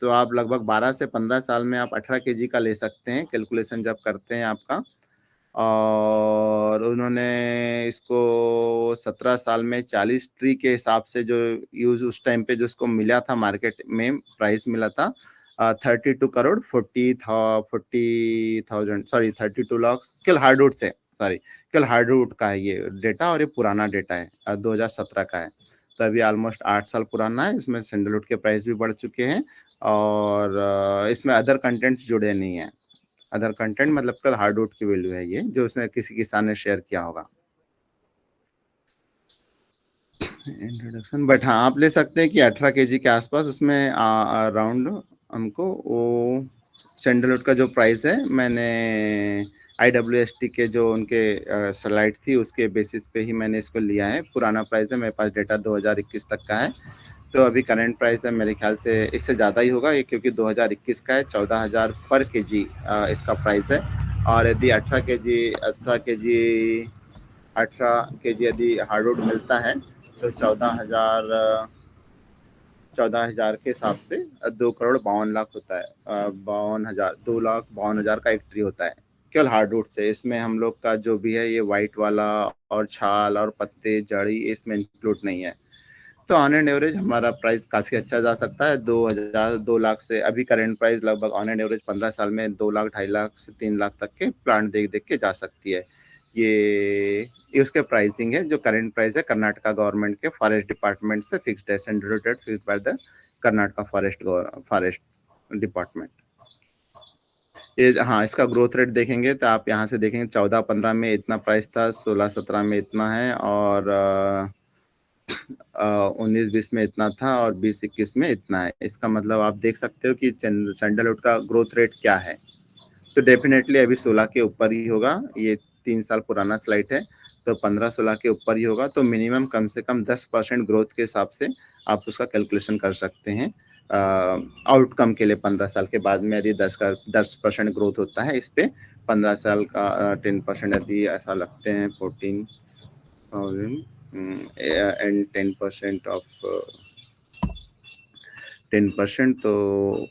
तो आप लगभग 12 से 15 साल में आप 18 kg का ले सकते हैं, कैलकुलेशन जब करते हैं आपका। और उन्होंने इसको 17 साल में 40 ट्री के हिसाब से जो यूज उस टाइम पे जो उसको मिला था, मार्केट में प्राइस मिला था 32 करोड़ 40,000, सॉरी 32 लाख केवल हार्डवुड से, सॉरी केवल हार्डवुड का है ये डेटा। और ये पुराना डेटा है, 2017 का है। तो अभी ऑलमोस्ट 8 साल पुराना है। इसमें सैंडलवुड के प्राइस भी बढ़ चुके हैं और इसमें अदर कंटेंट्स जुड़े नहीं है। अदर कंटेंट मतलब कल हार्डवुड की वैल्यू है ये, जो उसने किसी किसान ने शेयर किया होगा। इंट्रोडक्शन, बट हाँ आप ले सकते हैं कि 18 kg के आसपास उसमें अराउंड हमको वो सैंडलवुड का जो प्राइस है, मैंने IWST के जो उनके स्लाइड थी उसके बेसिस पे ही मैंने इसको लिया है। पुराना प्राइस है, मेरे पास डेटा 2021 तक का है। तो अभी करंट प्राइस है मेरे ख्याल से इससे ज़्यादा ही होगा ये, क्योंकि 2021 का है। 14,000 पर kg इसका प्राइस है। और यदि 18 kg यदि हार्डवुड मिलता है तो 14,000 के हिसाब से 2 करोड़ 52 लाख होता है। 52,000, 2,52,000 का एक ट्री होता है केवल हार्डवुड से। इसमें हम लोग का जो भी है ये वाइट वाला और छाल और पत्ते जड़ी इसमें इंक्लूड नहीं है। तो ऑन एंड एवरेज हमारा प्राइस काफ़ी अच्छा जा सकता है, 2000 2 लाख से अभी करंट प्राइस लगभग ऑन एंड एवरेज 15 साल में 2 लाख 2.5 लाख से 3 लाख तक के प्लांट देख के जा सकती है। ये उसके प्राइसिंग है, जो करंट प्राइस है कर्नाटका गवर्नमेंट के फॉरेस्ट डिपार्टमेंट से फिक्स्ड है, central rate fixed by the Karnataka forest department. ये हाँ, इसका ग्रोथ रेट देखेंगे तो आप यहाँ से देखेंगे 14-15 में इतना प्राइस था, 16-17 में इतना है, और 19-20 में इतना था, और 20-21 में इतना है। इसका मतलब आप देख सकते हो कि सैंडलवुड का ग्रोथ रेट क्या है। तो डेफिनेटली अभी 16 के ऊपर ही होगा। ये 3 साल पुराना स्लाइड है, तो 15-16 के ऊपर ही होगा। तो मिनिमम कम से कम 10% ग्रोथ के हिसाब से आप उसका कैलकुलेशन कर सकते हैं। आउटकम के लिए 15 साल के बाद में यदि 10% ग्रोथ होता है इस पे, 15 साल का 10% यदि ऐसा लगते हैं 14,000 एंड 10% ऑफ 10%, तो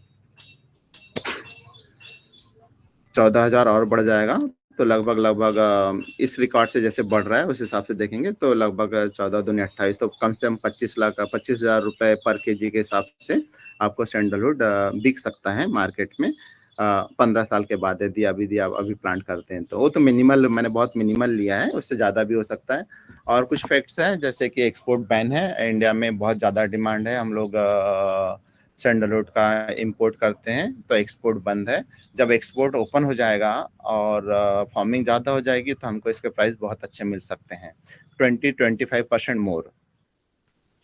14,000 और बढ़ जाएगा। तो लगभग इस रिकॉर्ड से जैसे बढ़ रहा है उस हिसाब से देखेंगे तो लगभग 14 दूनी 28, तो कम से कम 25,00,000 रुपए पर केजी के हिसाब से आपको सैंडलवुड बिक सकता है मार्केट में 15 साल के बाद, यदि आप अभी प्लांट करते हैं तो। वो तो मिनिमल, मैंने बहुत मिनिमल लिया है, उससे ज़्यादा भी हो सकता है। और कुछ फैक्ट्स हैं जैसे कि एक्सपोर्ट बैन है, इंडिया में बहुत ज़्यादा डिमांड है, हम लोग सैंडलवुड का इंपोर्ट करते हैं, तो एक्सपोर्ट बंद है। जब एक्सपोर्ट ओपन हो जाएगा और फार्मिंग ज़्यादा हो जाएगी तो हमको इसके प्राइस बहुत अच्छे मिल सकते हैं, 20-25% मोर।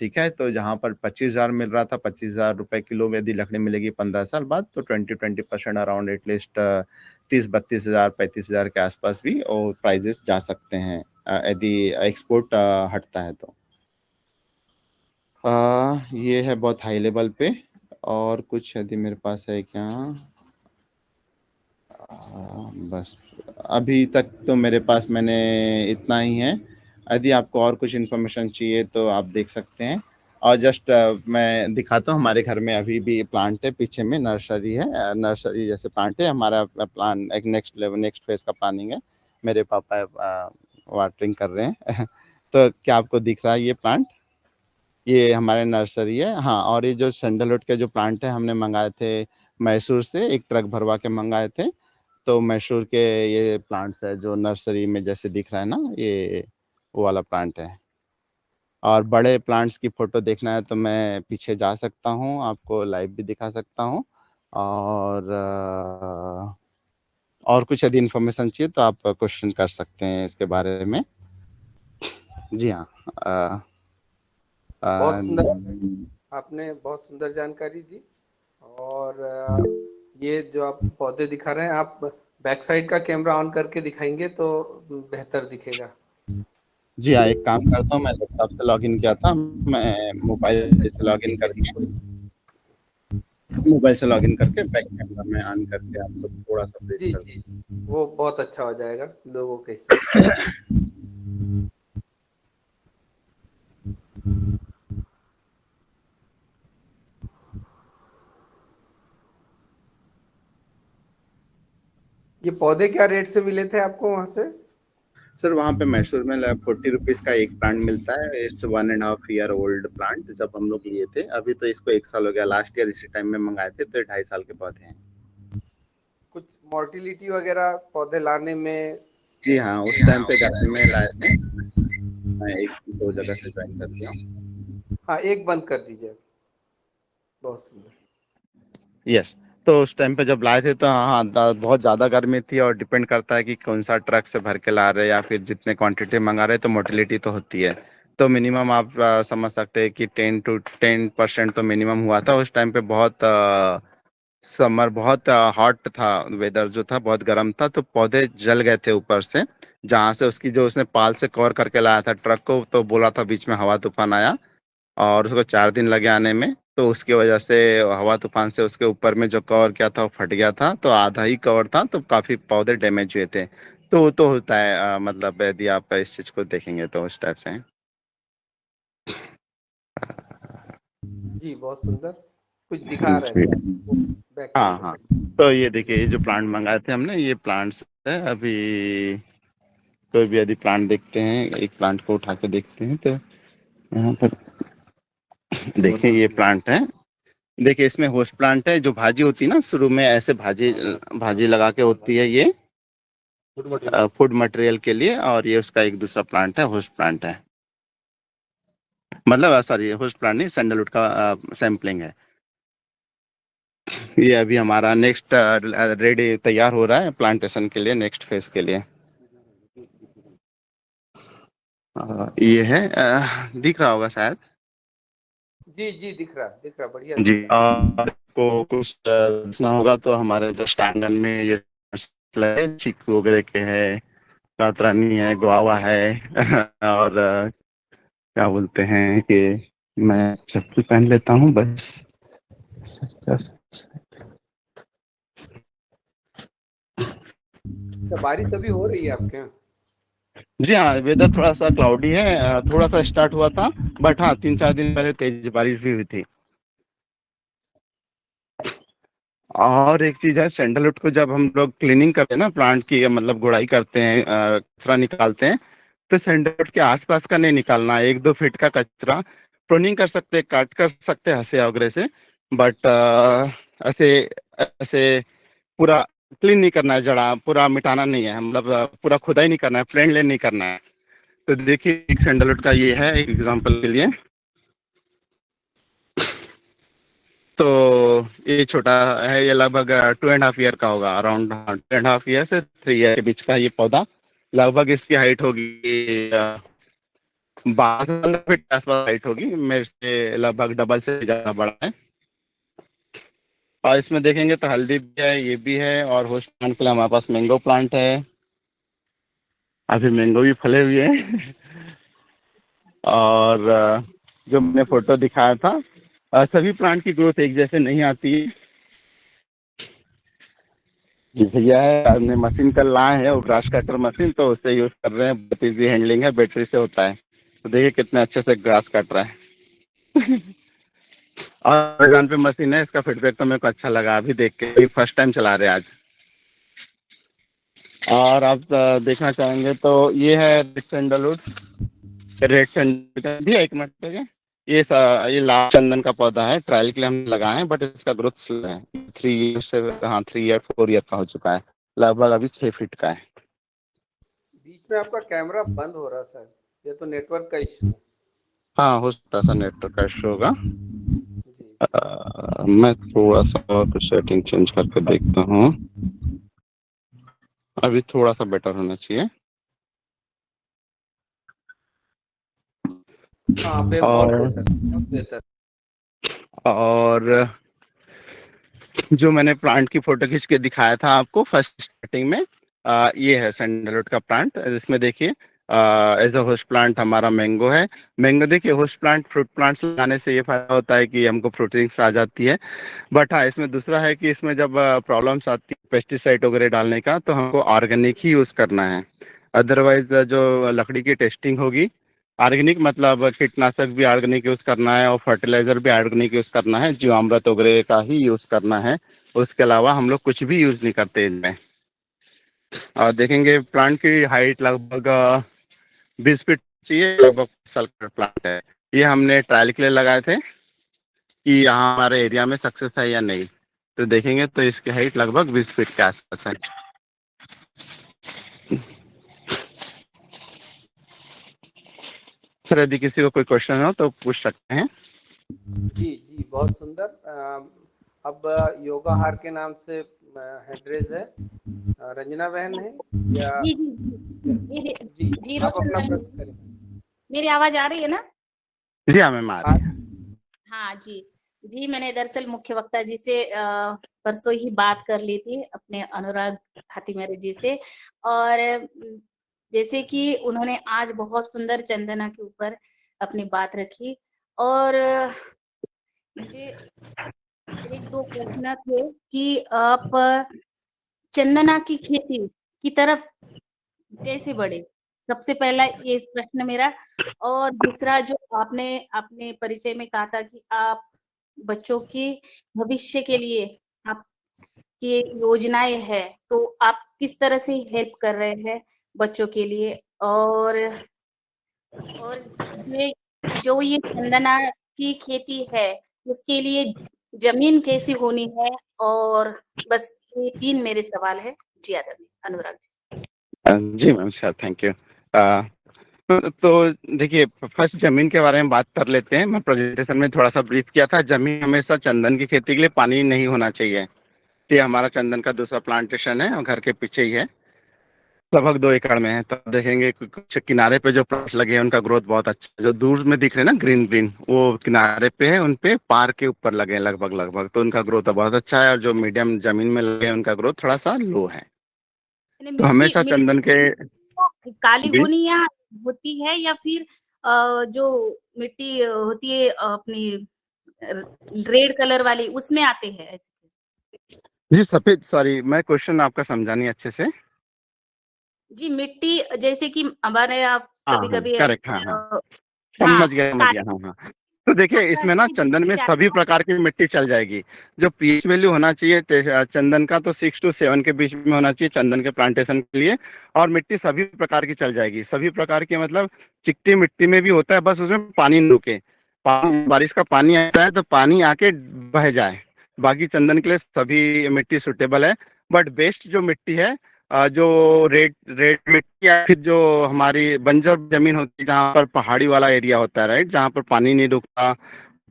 ठीक है, तो जहाँ पर 25,000 मिल रहा था, 25,000 रुपए किलो में यदि लकड़ी मिलेगी 15 साल बाद, तो 20% अराउंड एटलीस्ट 30-32,000 35,000 के आसपास भी और प्राइजेस जा सकते हैं यदि एक्सपोर्ट हटता है तो। ये है बहुत हाई लेवल पे। और कुछ यदि मेरे पास है क्या? बस अभी तक तो मेरे पास मैंने इतना ही है। यदि आपको और कुछ इन्फॉर्मेशन चाहिए तो आप देख सकते हैं। और जस्ट मैं दिखाता हूँ, हमारे घर में अभी भी प्लांट है, पीछे में नर्सरी है, नर्सरी जैसे प्लांट है हमारा। प्लान एक नेक्स्ट फेज का प्लानिंग है। मेरे पापा वाटरिंग कर रहे हैं तो क्या आपको दिख रहा है ये प्लांट? ये हमारे नर्सरी है। हाँ, और ये जो सैंडलवुड के जो प्लांट है हमने मंगाए थे मैसूर से, एक ट्रक भरवा के मंगाए थे। तो मैसूर के ये प्लांट्स है जो नर्सरी में जैसे दिख रहा है ना, ये वो वाला प्लांट है। और बड़े प्लांट्स की फोटो देखना है तो मैं पीछे जा सकता हूँ, आपको लाइव भी दिखा सकता हूँ। और कुछ यदि इन्फॉर्मेशन चाहिए तो आप क्वेश्चन कर सकते हैं इसके बारे में। जी हाँ। बहुत सुंदर, आपने बहुत सुंदर जानकारी दी। और ये जो आप पौधे दिखा रहे हैं, आप बैक साइड का कैमरा ऑन करके दिखाएंगे तो बेहतर दिखेगा। जी हाँ, एक काम करता हूँ, मैं लैपटॉप से लॉगिन किया था, मैं अच्छा मोबाइल से अच्छा, लॉगिन ठीक है, करके कोई बैक कैमरा में ऑन करके आपको थोड़ा सा ब्रीफ जी कर जी जी, वो बहुत अच्छा हो जाएगा लोगों के हिसाब से। ये पौधे क्या रेट से मिले थे आपको वहां से? सर वहाँ पे मैसूर में 40 रुपीज का एक प्लांट मिलता है। It's 1.5 year old plant. जब हम लोग लिए थे, अभी तो इसको 1 साल हो गया, लास्ट ईयर इसी टाइम में मंगाए थे, तो ये 2.5 साल के पौधे हैं। कुछ मोर्टिलिटी वगैरह पौधे लाने में? जी हाँ, उस टाइम पे गार्डन में लाए थे, मैं 1-2 जगह से ज्वाइन कर दिया। हाँ, एक बंद कर दीजिए। बहुत सुंदर। यस। तो उस टाइम पे जब लाए थे तो हाँ, बहुत ज़्यादा गर्मी थी, और डिपेंड करता है कि कौन सा ट्रक से भर के ला रहे हैं या फिर जितने क्वांटिटी मंगा रहे हैं, तो मोटिलिटी तो होती है। तो मिनिमम आप समझ सकते हैं कि 10% तो मिनिमम हुआ था उस टाइम पे। बहुत समर बहुत हॉट था, वेदर जो था बहुत गर्म था, तो पौधे जल गए थे ऊपर से। जहाँ से उसकी जो उसने पाल से कवर करके लाया था ट्रक को, तो बोला था बीच में हवा तूफान आया और उसको 4 दिन लगे आने में, तो उसकी वजह से हवा तूफान से उसके ऊपर में जो कवर किया था वो फट गया था, तो आधा ही कवर था, तो काफी पौधे डैमेज हुए थे। तो वो तो होता है, मतलब यदि आप इस चीज को देखेंगे तो उस टाइप से। जी, बहुत सुंदर। कुछ दिखा रहे थे आप वो बैक हाँ कैमरे हाँ। से। तो ये देखिए, जी ये जो प्लांट मंगाए थे हमने, ये प्लांट्स है अभी। कोई भी यदि प्लांट देखते हैं, एक प्लांट को उठा के देखते हैं तो यहाँ पर देखिए ये प्लांट है, देखिए इसमें होस्ट प्लांट है, जो भाजी होती है ना शुरू में ऐसे भाजी भाजी लगा के होती है, ये फूड मटेरियल के लिए, और ये उसका एक दूसरा प्लांट है, होस्ट प्लांट है, मतलब सॉरी होस्ट प्लांट नहीं, सैंडलवुड का सैम्पलिंग है। ये अभी हमारा नेक्स्ट रेडी तैयार हो रहा है प्लांटेशन के लिए, नेक्स्ट फेज के लिए। ये है दिख रहा होगा शायद। जी जी दिख रहा, बढ़िया जी, दिख रहा। आपको कुछ देखना होगा तो हमारे जस्ट आंगन में ये चीकू वगैरह के है, कातरानी है, गुआवा है और क्या बोलते हैं कि मैं चप्पल पहन लेता हूँ बस। तो बारिश अभी हो रही है आपके यहाँ? जी हाँ, वेदर थोड़ा सा क्लाउडी है, थोड़ा सा स्टार्ट हुआ था, बट हाँ 3-4 दिन पहले तेज बारिश भी हुई थी। और एक चीज़ है, सैंडलवुड को जब हम लोग क्लीनिंग करते हैं ना, प्लांट की मतलब गुड़ाई करते हैं, कचरा निकालते हैं, तो सैंडलवुड के आसपास का नहीं निकालना है। 1-2 फीट का कचरा प्रूनिंग कर सकते हैं, काट कर सकते हैं हंसे वगैरह से, बट ऐसे ऐसे पूरा क्लीन नहीं करना है, जड़ा पूरा मिटाना नहीं है, मतलब पूरा खुदाई नहीं करना है, प्लेन लेन नहीं करना है। तो देखिए एक सैंडलवुड का ये है एक एग्जांपल के लिए। तो ये छोटा है, ये लगभग 2.5 ईयर का होगा, अराउंड 2.5 ईयर से 3 ईयर के बीच का ये पौधा। लगभग इसकी हाइट होगी 12-15 फीट के आसपास हाइट होगी, मेरे से लगभग डबल से ज़्यादा बड़ा है। और इसमें देखेंगे तो हल्दी भी है, ये भी है, और होस्ट प्लांट के लिए हमारे पास मैंगो प्लांट है, अभी मैंगो भी फले हुए हैं और जो मैंने फोटो दिखाया था, सभी प्लांट की ग्रोथ एक जैसे नहीं आती है। जी भैया है, हमने मशीन कल लाए हैं, वो ग्रास कटर मशीन, तो उससे यूज़ कर रहे हैं, बहुत ईजी हैंडलिंग है, बैटरी से होता है। तो देखिए कितने अच्छे से ग्रास कट रहा है और अमेज़न पे मशीन है, इसका फीडबैक तो मेरे को अच्छा लगा अभी देख के, अभी फर्स्ट टाइम चला रहे हैं आज। और आप देखना चाहेंगे तो ये है रेड सैंडलवुड भी, एक मिनट पे ये लाल चंदन का पौधा है, ट्रायल के लिए हम लगाए हैं, बट इसका ग्रोथ स्लो है। 3 ईयर से, हाँ 3 ईयर 4 ईयर का हो चुका है, लगभग अभी 6 फीट का है। बीच में आपका कैमरा बंद हो रहा शायद, ये तो नेटवर्क का इश्यू है। हाँ हो सकता है, नेटवर्क का इशू होगा। जी मैं थोड़ा सा कुछ सेटिंग चेंज करके देखता हूँ, अभी थोड़ा सा बेटर होना चाहिए। हाँ बहुत बेहतर, बहुत बेहतर। और जो मैंने प्लांट की फोटो खींच के दिखाया था आपको फर्स्ट स्टार्टिंग में, ये है सैंडलवुड का प्लांट। इसमें देखिए एज अ होस्ट प्लांट हमारा मैंगो है। मैंगो देखिए, होस्ट प्लांट फ्रूट प्लांट्स लगाने से ये फायदा होता है कि हमको फ्रूटिंग्स आ जाती है, बट हाँ इसमें दूसरा है कि इसमें जब प्रॉब्लम्स आती है पेस्टिसाइड वगैरह डालने का, तो हमको ऑर्गेनिक ही यूज़ करना है। अदरवाइज जो लकड़ी की टेस्टिंग होगी, ऑर्गेनिक मतलब कीटनाशक भी ऑर्गेनिक यूज़ करना है और फर्टिलाइज़र भी ऑर्गेनिक यूज़ करना है, जीवामृत वगैरह का ही यूज़ करना है। उसके अलावा हम लोग कुछ भी यूज़ नहीं करते इनमें। और देखेंगे प्लांट की हाइट लगभग 20 फीट चाहिए, लगभग साल का प्लांट है। ये हमने ट्रायल के लिए लगाए थे कि यहाँ हमारे एरिया में सक्सेस है या नहीं। तो देखेंगे तो इसकी हाइट लगभग 20 फीट के आसपास है। सर यदि किसी को कोई क्वेश्चन हो तो पूछ सकते हैं। जी जी बहुत सुंदर। अब योगा हार के नाम से हेड्रेस है, रंजना बहन है या? जी जी जी मेरे जी जी आप रोशन अपना मैम, प्रश्न करें। मेरी आवाज आ रही है ना? जी हाँ मैम, आ रही है। हाँ जी जी, मैंने दरअसल मुख्य वक्ता जी से परसों ही बात कर ली थी, अपने अनुराग हाथीमेरे जी से। और जैसे कि उन्होंने आज बहुत सुंदर चंदना के ऊपर अपनी बात रखी, और मुझे 1-2 प्रश्न थे कि आप चंदना की खेती की तरफ कैसे बढ़े? सबसे पहला ये प्रश्न मेरा। और दूसरा, जो आपने अपने परिचय में कहा था कि आप बच्चों के भविष्य के लिए आपकी एक योजनाएँ हैं, तो आप किस तरह से हेल्प कर रहे हैं बच्चों के लिए? और ये जो ये चंदना की खेती है उसके लिए जमीन कैसी होनी है, और बस ये 3 मेरे सवाल है जी। आदरणीय अनुराग जी। जी मैम, श्योर, थैंक यू। तो देखिए, फर्स्ट ज़मीन के बारे में बात कर लेते हैं। मैं प्रेजेंटेशन में थोड़ा सा ब्रीफ किया था। ज़मीन हमेशा चंदन की खेती के लिए पानी नहीं होना चाहिए। ये हमारा चंदन का दूसरा प्लांटेशन है और घर के पीछे ही है, लगभग 2 एकड़ में है। तो आप देखेंगे कुछ किनारे पे जो प्लांट लगे हैं उनका ग्रोथ बहुत अच्छा है। जो दूर में दिख रहे हैं ना ग्रीन ग्रीन, वो किनारे पे है, उन पे पार के ऊपर लगे हैं लगभग लगभग, तो उनका ग्रोथ बहुत अच्छा है। और जो मीडियम ज़मीन में लगे हैं उनका ग्रोथ थोड़ा सा लो है। यानी तो मिट्टी हमेशा चंदन के काली जी होनी या होती है, या फिर जो मिट्टी होती है अपनी रेड कलर वाली उसमें आते हैं ऐसे? जी सफ़ेद, सॉरी मैं क्वेश्चन आपका समझा नहीं अच्छे से। जी मिट्टी जैसे कि हमारे आप हाँ कभी हाँ, कभी करेक्ट, हाँ हाँ, हाँ समझ गया समझ गया, काली हाँ हाँ। तो देखिए, इसमें ना चंदन में सभी प्रकार की मिट्टी चल जाएगी। जो पीएच वैल्यू होना चाहिए चंदन का, तो 6 to 7 के बीच में होना चाहिए चंदन के प्लांटेशन के लिए। और मिट्टी सभी प्रकार की चल जाएगी। सभी प्रकार की मतलब चिकटी मिट्टी में भी होता है, बस उसमें पानी न रुके। बारिश का पानी आता है तो पानी आके बह जाए। बाकी चंदन के लिए सभी मिट्टी सुटेबल है। बट बेस्ट जो मिट्टी है, जो रेड रेड मिट्टी, या फिर जो हमारी बंजर जमीन होती है जहाँ पर पहाड़ी वाला एरिया होता है, राइट, जहाँ पर पानी नहीं रुकता,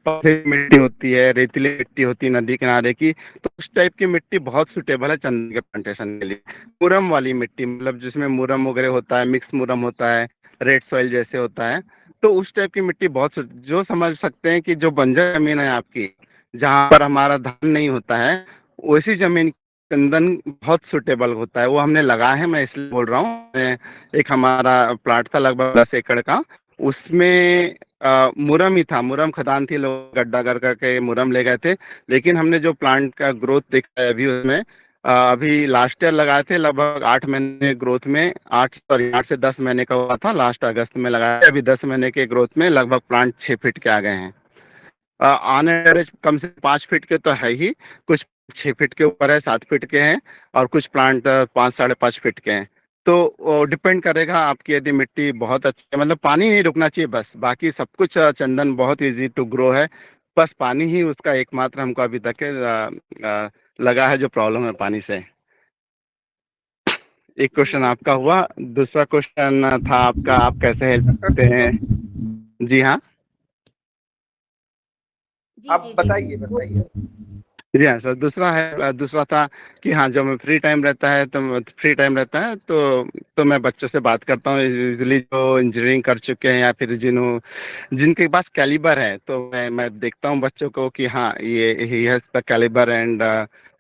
पथरी मिट्टी होती है, रेतीली मिट्टी होती है नदी किनारे की, तो उस टाइप की मिट्टी बहुत सुटेबल है चंदन के प्लांटेशन के लिए। मुरम वाली मिट्टी, मतलब जिसमें मुरम वगैरह होता है, मिक्स मुरम होता है, रेड सॉइल जैसे होता है, तो उस टाइप की मिट्टी बहुत जो समझ सकते हैं कि जो बंजर जमीन है आपकी, जहाँ पर हमारा धान नहीं होता है, वैसी जमीन चंदन बहुत सुटेबल होता है। वो हमने लगाया है, मैं इसलिए बोल रहा हूँ। एक हमारा प्लाट था लगभग 10 एकड़ का, उसमें मुरम ही था, मुरम खदान थी, लोग गड्ढा कर करके मुरम ले गए थे। लेकिन हमने जो प्लांट का ग्रोथ देखा है अभी उसमें, अभी लास्ट ईयर लगाए थे लगभग 8 महीने ग्रोथ में, 8 से 10 महीने का हुआ था, लास्ट अगस्त में लगाया। अभी 10 महीने के ग्रोथ में लगभग प्लांट 6 फीट के आ गए हैं। ऑन एवरेज कम से 5 फीट के तो है ही, कुछ 6 फीट के ऊपर है, 7 फीट के हैं, और कुछ प्लांट 5 साढ़े 5 फीट के हैं। तो डिपेंड करेगा आपकी, यदि मिट्टी बहुत अच्छी है, मतलब पानी नहीं रुकना चाहिए बस, बाकी सब कुछ चंदन बहुत इजी टू ग्रो है। बस पानी ही उसका एकमात्र हमको अभी तक लगा है जो प्रॉब्लम है पानी से। एक क्वेश्चन आपका हुआ, दूसरा क्वेश्चन था आपका, आप कैसे हेल्प करते हैं? जी हाँ, आप बताइए बताइए। जी हाँ सर। दूसरा था कि हाँ, जब मैं फ्री टाइम रहता है तो मैं बच्चों से बात करता हूँ, यूजुअली जो इंजीनियरिंग कर चुके हैं या फिर जिनके पास कैलिबर है, तो मैं देखता हूँ बच्चों को कि हाँ, ये ही हैज़ द कैलिबर, एंड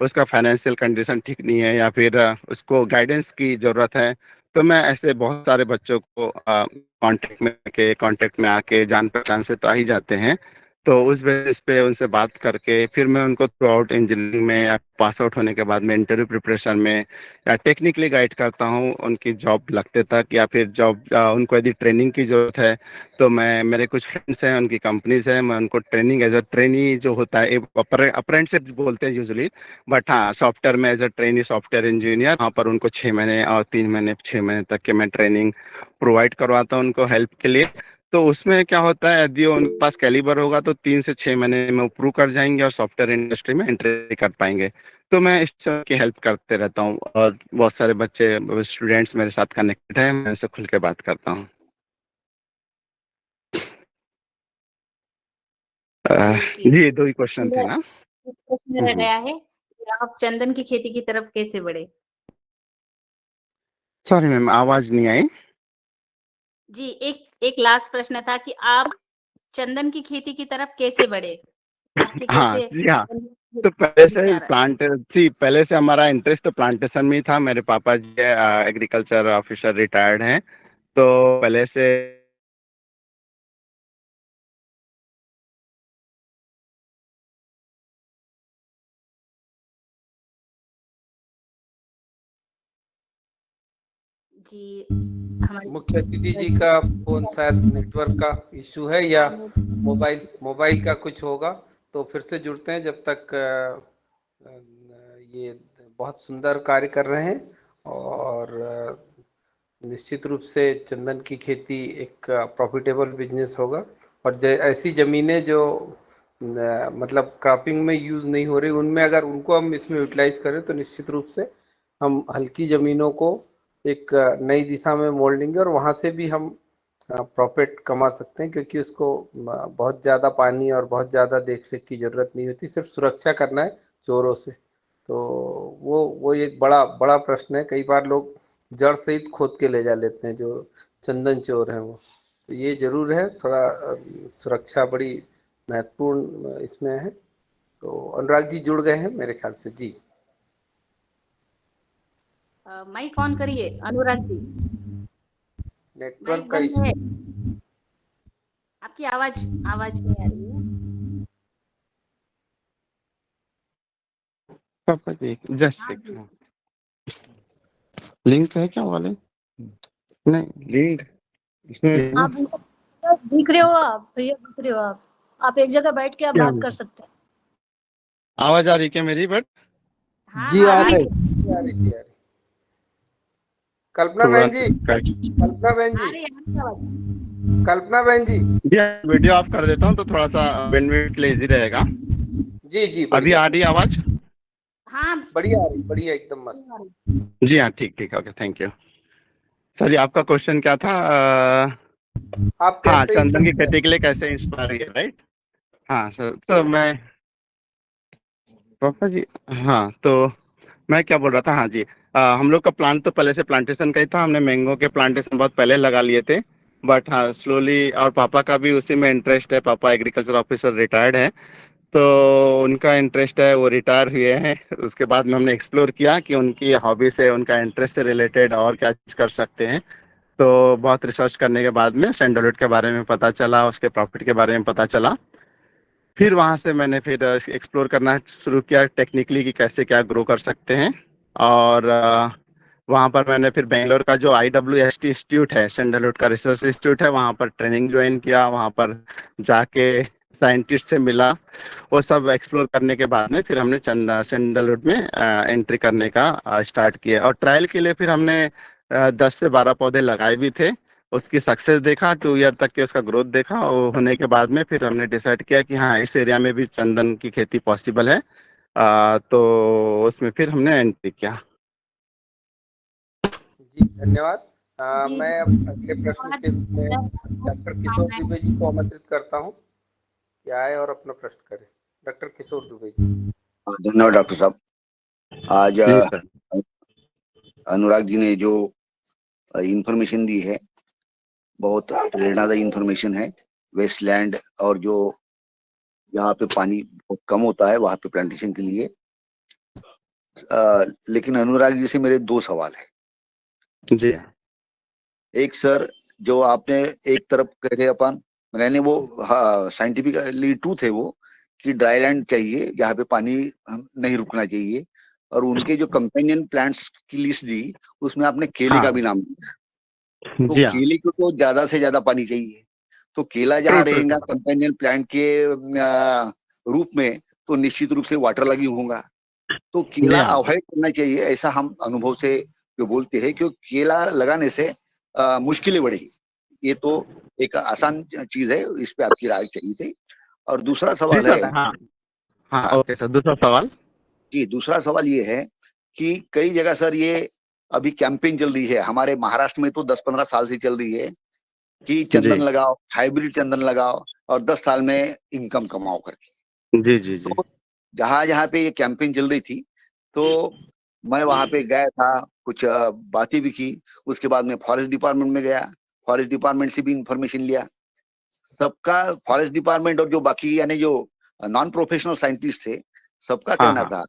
उसका फाइनेंशियल कंडीशन ठीक नहीं है, या फिर उसको गाइडेंस की ज़रूरत है। तो मैं ऐसे बहुत सारे बच्चों को कांटेक्ट में आके, जान पहचान से तो आ ही जाते हैं, तो उस बेसिस पे उनसे बात करके फिर मैं उनको थ्रू आउट इंजीनियरिंग में, या पास आउट होने के बाद में इंटरव्यू प्रिपरेशन में, या टेक्निकली गाइड करता हूँ उनकी जॉब लगते तक, या फिर जॉब उनको यदि ट्रेनिंग की ज़रूरत है तो मेरे कुछ फ्रेंड्स हैं, उनकी कंपनीज हैं, मैं उनको ट्रेनिंग एज अ ट्रेनी जो होता है, अप्रेंटिस बोलते हैं यूजुअली, बट हाँ, सॉफ्टवेयर में as a trainee software engineer, वहाँ पर उनको 6 महीने और 3 महीने 6 महीने तक के मैं ट्रेनिंग प्रोवाइड करवाता हूँ उनको हेल्प के लिए। तो उसमें क्या होता है, यदि उनके पास कैलिबर होगा तो 3 से 6 महीने में प्रूव कर जाएंगे और सॉफ्टवेयर इंडस्ट्री में एंट्री कर पाएंगे। तो मैं इस तरह की हेल्प करते रहता हूँ, और बहुत सारे बच्चे स्टूडेंट्स मेरे साथ कनेक्टेड हैं, मैं उनसे खुल के बात करता हूँ। जी, 2 ही क्वेश्चन थे ना? प्रश्न रह गया है कि आप चंदन की खेती की तरफ कैसे बढ़े? सॉरी मैम, आवाज नहीं आई। जी, एक लास्ट प्रश्न था कि आप चंदन की खेती की तरफ कैसे बढ़े? आपके हाँ कैसे जी हाँ, तो पहले से विचार आए? पहले से हमारा इंटरेस्ट तो प्लांटेशन में ही था। मेरे पापा जी एग्रीकल्चर ऑफिसर रिटायर्ड हैं, तो पहले से जी, हमारे मुख्य अतिथि जी का फोन शायद नेटवर्क का इशू है, या मोबाइल का कुछ होगा, तो फिर से जुड़ते हैं। जब तक ये बहुत सुंदर कार्य कर रहे हैं, और निश्चित रूप से चंदन की खेती एक प्रॉफिटेबल बिजनेस होगा। और ऐसी ज़मीनें जो मतलब क्रॉपिंग में यूज़ नहीं हो रही, उनमें अगर उनको हम इसमें यूटिलाइज करें तो निश्चित रूप से हम हल्की ज़मीनों को एक नई दिशा में मोड़ लेंगे और वहाँ से भी हम प्रॉफिट कमा सकते हैं, क्योंकि उसको बहुत ज़्यादा पानी और बहुत ज़्यादा देख रेख की ज़रूरत नहीं होती, सिर्फ सुरक्षा करना है चोरों से। तो वो एक बड़ा बड़ा प्रश्न है। कई बार लोग जड़ सहित खोद के ले जा लेते हैं, जो चंदन चोर हैं वो। तो ये जरूर है, थोड़ा सुरक्षा बड़ी महत्वपूर्ण इसमें है। तो अनुराग जी जुड़ गए हैं मेरे ख्याल से जी। माइक ऑन करिए अनुराग जी, नेटवर्क माइक का बंद इशू। है, आपकी आवाज आवाज नहीं आ रही है। पापा जी जस्ट हाँ जी, लिंक है क्या वाले? नहीं लिंक इसमें आप दिख रहे हो, आप भैया दिख रहे हो, आप एक जगह बैठ के आप क्या बात कर सकते हैं। आवाज आ रही क्या मेरी? बट हाँ जी हाँ आ आ रही रही आ रही जी, आ रही। कल्पना थोड़ा बहन जी, कल्पना बहन आ जी, रही है आवाज। कल्पना बहन जी। वीडियो ऑफ कर देता हूँ तो थोड़ा सा बेनिफिट लेजी रहेगा। जी जी अभी बढ़िया आ रही है आवाज? हाँ बढ़िया आ रही, बढ़िया एकदम मस्त। आ रही। जी हाँ, ठीक ठीक, ओके, थैंक यू। सर जी आपका क्वेश्चन क्या था? आप हाँ, कैसे चंदन की इस खेती के लिए कैसे इंस्पायर हुए, राइट? हाँ सर, तो मैं पापा जी, हाँ तो मैं क्या बोल रहा था, हाँ जी, हम लोग का प्लान तो पहले से प्लांटेशन का ही था। हमने मैंगो के प्लांटेशन बहुत पहले लगा लिए थे, बट हाँ स्लोली, और पापा का भी उसी में इंटरेस्ट है। पापा एग्रीकल्चर ऑफिसर रिटायर्ड है, तो उनका इंटरेस्ट है, वो रिटायर हुए हैं। उसके बाद में हमने एक्सप्लोर किया कि उनकी हॉबी से, उनका इंटरेस्ट से रिलेटेड और क्या चीज़ कर सकते हैं। तो बहुत रिसर्च करने के बाद में सैंडलवुड के बारे में पता चला, उसके प्रॉफिट के बारे में पता चला। फिर वहाँ से मैंने फिर एक्सप्लोर करना शुरू किया टेक्निकली कि कैसे क्या ग्रो कर सकते हैं। और वहाँ पर मैंने फिर बेंगलोर का जो IWST इंस्टीट्यूट है, सैंडलवुड का रिसर्च इंस्टीट्यूट है, वहाँ पर ट्रेनिंग ज्वाइन किया। वहाँ पर जाके साइंटिस्ट से मिला। वो सब एक्सप्लोर करने के बाद में फिर हमने सैंडलवुड में एंट्री करने का स्टार्ट किया। और ट्रायल के लिए फिर हमने 10 से 12 पौधे लगाए भी थे। उसकी सक्सेस देखा, 2 ईयर तक के उसका ग्रोथ देखा। और होने के बाद में फिर हमने डिसाइड किया कि हाँ, इस एरिया में भी चंदन की खेती पॉसिबल है। तो उसमें फिर हमने एंट्री किया। जी धन्यवाद। जी मैं अब अगले प्रश्न के रूप में डॉक्टर किशोर दुबे जी को आमंत्रित करता हूँ कि आए और अपना प्रश्न करें। डॉक्टर किशोर दुबे जी। धन्यवाद डॉक्टर साहब। आज जी सर। अनुराग जी ने जो इंफॉर्मेशन दी है, बहुत प्रेरणादायी इंफॉर्मेशन है। वेस्टलैंड और जो यहाँ पे पानी बहुत कम होता है वहां पे प्लांटेशन के लिए। लेकिन अनुराग जी से मेरे 2 सवाल है। जी एक सर, जो आपने एक तरफ कह रहे अपन, मैंने वो साइंटिफिकली ट्रूथ है वो, कि ड्राई लैंड चाहिए जहाँ पे पानी नहीं रुकना चाहिए। और उनके जो कंपेनियन प्लांट्स की लिस्ट दी, उसमें आपने केले हाँ का भी नाम दिया। तो जी हाँ, केले को तो ज्यादा से ज्यादा पानी चाहिए। तो केला ट्रू जहाँ ट्रू रहेगा ट्रू। कंपेनियन प्लांट के रूप में, तो निश्चित रूप से वाटर लगी होगा। तो जी केला हाँ, अवॉइड करना चाहिए, ऐसा हम अनुभव से जो बोलते हैं, क्योंकि केला लगाने से मुश्किलें बढ़ेगी। ये तो एक आसान चीज है, इस पे आपकी राय चाहिए थी। और दूसरा जी सवाल सर, है, हाँ हाँ, हाँ ओके सर, दूसरा सवाल। जी, दूसरा सवाल ये है कि कई जगह सर ये अभी कैंपेन चल रही है, हमारे महाराष्ट्र में तो 10-15 साल से चल रही है कि जी चंदन लगाओ, हाइब्रिड चंदन लगाओ और 10 साल में इनकम कमाओ करके। जी जी जी तो जहां जहां पे ये कैंपेन चल रही थी, तो मैं वहां पे गया था, कुछ बातें भी की। उसके बाद में फॉरेस्ट डिपार्टमेंट में गया, फॉरेस्ट डिपार्टमेंट से भी इंफॉर्मेशन लिया। सबका, फॉरेस्ट डिपार्टमेंट और जो बाकी यानी जो नॉन प्रोफेशनल साइंटिस्ट थे, सबका हाँ कहना हाँ, था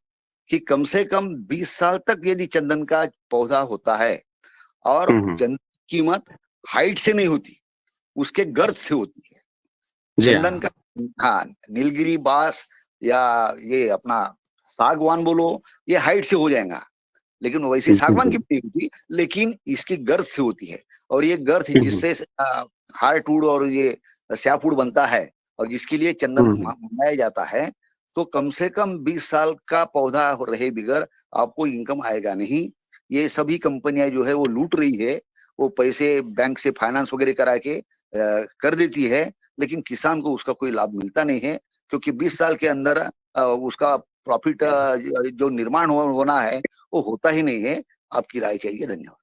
कि कम से कम 20 साल तक यदि चंदन का पौधा होता है, और हम्म, चंदन की कीमत हाइट से नहीं होती, उसके गर्द से होती है। जी चंदन हाँ, का, हाँ, नीलगिरी बांस या ये अपना सागवान बोलो, ये हाइट से हो जाएगा। लेकिन वैसे जी सागवान जी, की नहीं होती, लेकिन इसकी गर्थ से होती है। और ये गर्थ हम्म, जिससे हार्डवुड और ये सैपवुड बनता है, और जिसके लिए चंदन हम्म, मनाया जाता है, तो कम से कम 20 साल का पौधा रहे बिगर आपको इनकम आएगा नहीं। ये सभी कंपनियां जो है वो लूट रही है, वो पैसे बैंक से फाइनेंस वगैरह करा के कर देती है, लेकिन किसान को उसका कोई लाभ मिलता नहीं है, क्योंकि 20 साल के अंदर उसका प्रॉफिट जो निर्माण होना है वो होता ही नहीं है। आपकी राय चाहिए। धन्यवाद।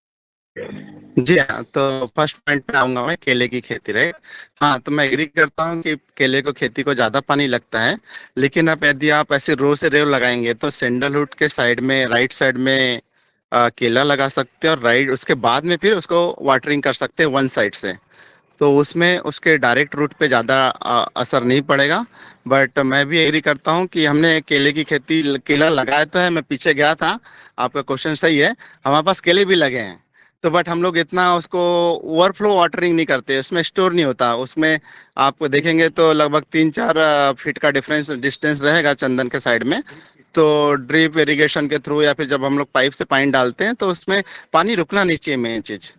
जी हाँ, तो फर्स्ट पॉइंट पे आऊंगा मैं, केले की खेती, राइट। हाँ, तो मैं एग्री करता हूँ कि केले को खेती को ज़्यादा पानी लगता है, लेकिन अब यदि आप ऐसे रो से रो लगाएंगे तो सैंडलवुड के साइड में, राइट साइड में केला लगा सकते हैं, और राइट उसके बाद में फिर उसको वाटरिंग कर सकते हैं वन साइड से। तो उसमें उसके डायरेक्ट रूट पे ज़्यादा असर नहीं पड़ेगा। बट मैं भी एग्री करता हूँ कि हमने केले की खेती, केला लगाया तो है, मैं पीछे गया था, आपका क्वेश्चन सही है, हमारे पास केले भी लगे हैं। तो बट हम लोग इतना उसको ओवरफ्लो वाटरिंग नहीं करते, उसमें स्टोर नहीं होता। उसमें आप देखेंगे तो लगभग 3-4 फीट का डिस्टेंस रहेगा चंदन के साइड में। तो ड्रिप इरिगेशन के थ्रू या फिर जब हम लोग पाइप से पानी डालते हैं तो उसमें पानी रुकना नहीं चाहिए, मेन चीज़।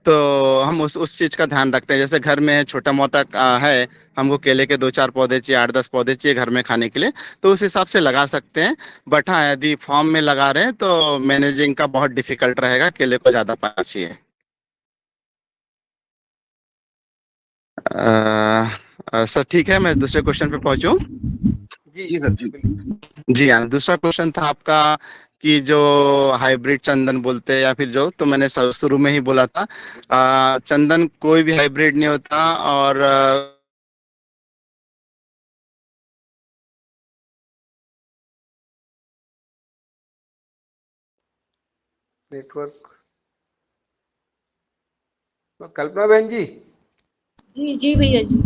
तो हम उस चीज़ का ध्यान रखते हैं। जैसे घर में छोटा मोटा है, हमको केले के 2-4 पौधे चाहिए, 8-10 पौधे चाहिए घर में खाने के लिए, तो उस हिसाब से लगा सकते हैं। बट हाँ, यदि फॉर्म में लगा रहे हैं तो मैनेजिंग का बहुत डिफिकल्ट रहेगा, केले को ज़्यादा पानी चाहिए। सर ठीक है, मैं दूसरे क्वेश्चन पे पहुंचूं। जी जी जी सर, जी। बिल्कुल। जी हाँ, दूसरा क्वेश्चन था आपका कि जो हाइब्रिड चंदन बोलते हैं या फिर जो, तो मैंने शुरू में ही बोला था, चंदन कोई भी हाइब्रिड नहीं होता। और नेटवर्क। कल्पना बहन जी, जी जी भैया जी।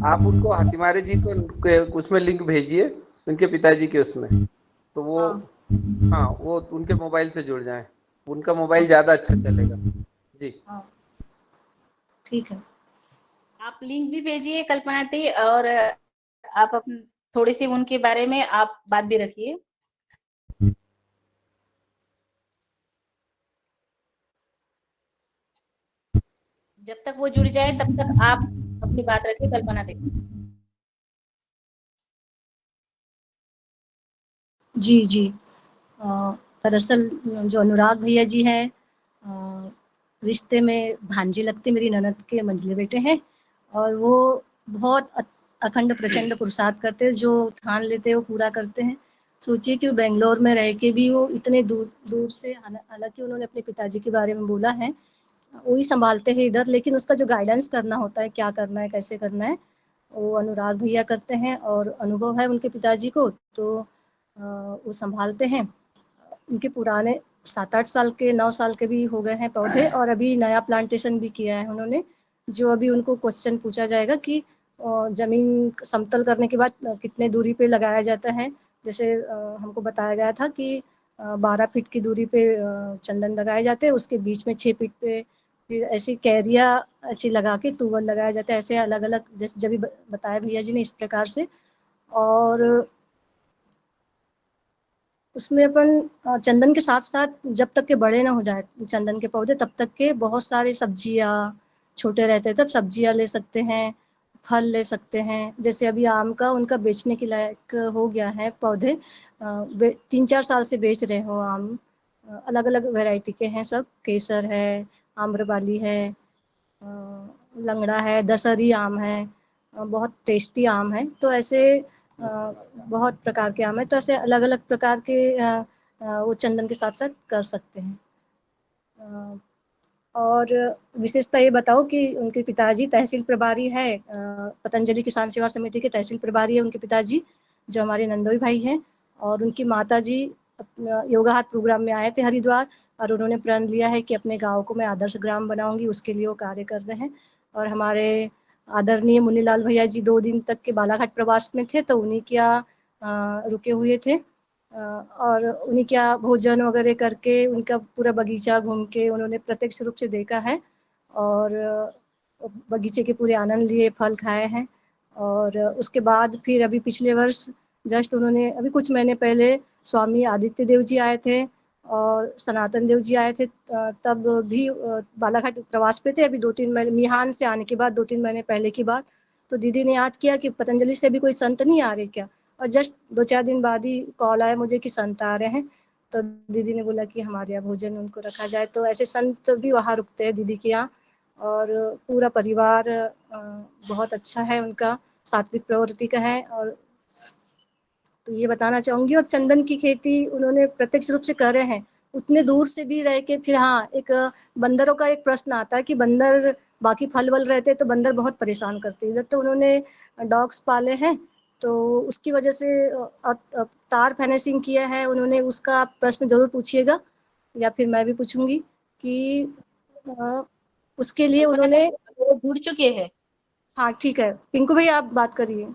आप उनको हातिमारे जी को उसमें लिंक भेजिए, उनके पिताजी के उसमें, तो वो, हाँ हाँ, वो उनके मोबाइल से जुड़ जाएं, उनका मोबाइल ज्यादा अच्छा चलेगा। जी हाँ ठीक है। आप लिंक भी भेजिए कल्पना दी, और आप अपन थोड़ी सी उनके बारे में आप बात भी रखिए। जब तक वो जुड़ जाए तब तक आप अपनी बात रखिए कल्पना दी। जी जी। अ, दरअसल जो अनुराग भैया जी हैं, रिश्ते में भांजे लगते मेरी ननद के मंझले बेटे हैं, और वो बहुत अखंड प्रचंड पुरुषार्थ करते हैं, जो ठान लेते हैं वो पूरा करते हैं। सोचिए कि वो बेंगलोर में रह के भी वो इतने दूर दूर से, हालांकि उन्होंने अपने पिताजी के बारे में बोला है, वही संभालते हैं इधर, लेकिन उसका जो गाइडेंस करना होता है, क्या करना है कैसे करना है, वो अनुराग भैया करते हैं, और अनुभव है उनके पिताजी को, तो वो संभालते हैं। उनके पुराने 7-8 साल के, 9 साल के भी हो गए हैं पौधे, और अभी नया प्लांटेशन भी किया है उन्होंने। जो अभी उनको क्वेश्चन पूछा जाएगा कि ज़मीन समतल करने के बाद कितने दूरी पे लगाया जाता है। जैसे हमको बताया गया था कि 12 फीट की दूरी पे चंदन लगाए जाते हैं, उसके बीच में 6 फीट पे फिर ऐसी कैरिया ऐसी लगा के तुवल लगाया जाता है। ऐसे अलग-अलग, जैसे जभी बताया भैया जी ने, इस प्रकार से। और उसमें अपन चंदन के साथ-साथ, जब तक के बड़े ना हो जाए चंदन के पौधे, तब तक के बहुत सारी सब्जियाँ, छोटे रहते हैं तब सब्जियाँ ले सकते हैं, फल ले सकते हैं। जैसे अभी आम का उनका बेचने के लायक हो गया है पौधे, 3-4 साल से बेच रहे हो आम। अलग-अलग वैरायटी के हैं सब, केसर है, आम्रपाली है, लंगड़ा है, दशहरी आम है, बहुत टेस्टी आम है। तो ऐसे बहुत प्रकार के आम है, तो ऐसे अलग-अलग प्रकार के वो चंदन के साथ-साथ कर सकते हैं। और विशेषता ये बताओ कि उनके पिताजी तहसील प्रभारी है, पतंजलि किसान सेवा समिति के तहसील प्रभारी है उनके पिताजी, जो हमारे नंदोई भाई हैं। और उनकी माताजी अपना योगा हाट प्रोग्राम में आए थे हरिद्वार, और उन्होंने प्रण लिया है कि अपने गाँव को मैं आदर्श ग्राम बनाऊँगी, उसके लिए वो कार्य कर रहे हैं। और हमारे आदरणीय मुन्नीलाल भैया जी 2 दिन तक के बालाघाट प्रवास में थे, तो उन्हीं के यहाँ रुके हुए थे। और उन्हीं के यहाँ भोजन वगैरह करके, उनका पूरा बगीचा घूम के उन्होंने प्रत्यक्ष रूप से देखा है, और बगीचे के पूरे आनंद लिए, फल खाए हैं। और उसके बाद फिर अभी पिछले वर्ष जस्ट उन्होंने, अभी कुछ महीने पहले स्वामी आदित्य देव जी आए थे और सनातन देव जी आए थे, तब भी बालाघाट प्रवास पे थे। अभी 2-3 महीने मिहान से आने के बाद, 2-3 महीने पहले की बात। तो दीदी ने याद किया कि पतंजलि से भी कोई संत नहीं आ रहे क्या, और जस्ट 2-4 दिन बाद ही कॉल आया मुझे कि संत आ रहे हैं। तो दीदी ने बोला कि हमारे यहाँ भोजन उनको रखा जाए, तो ऐसे संत भी वहाँ रुकते हैं दीदी के यहाँ। और पूरा परिवार बहुत अच्छा है उनका, सात्विक प्रवृत्ति का है। और तो ये बताना चाहूँगी। और चंदन की खेती उन्होंने प्रत्यक्ष रूप से कर रहे हैं, उतने दूर से भी रह के। फिर हाँ, एक बंदरों का एक प्रश्न आता है कि बंदर बाकी फल-वल रहते तो बंदर बहुत परेशान करते हैं। तो उन्होंने डॉग्स पाले हैं, तो उसकी वजह से तार फेंसिंग किया है उन्होंने। उसका आप प्रश्न ज़रूर पूछिएगा या फिर मैं भी पूछूँगी कि उसके लिए उन्होंने वो जुड़ चुके हैं। हाँ, ठीक है। पिंकू भैया आप बात करिए।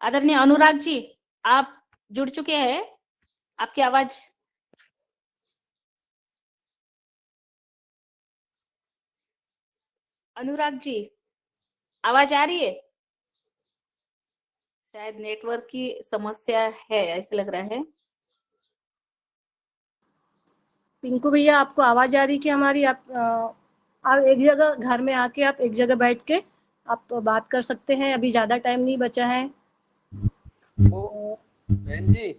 आदरणीय अनुराग जी, आप जुड़ चुके हैं? आपकी आवाज अनुराग जी, आवाज आ रही है? शायद नेटवर्क की समस्या है, ऐसे लग रहा है। पिंकू भैया आपको आवाज आ रही कि हमारी? आप एक जगह घर में आके आप एक जगह बैठ के आप तो बात कर सकते हैं, अभी ज्यादा टाइम नहीं बचा है। वो बहन जी,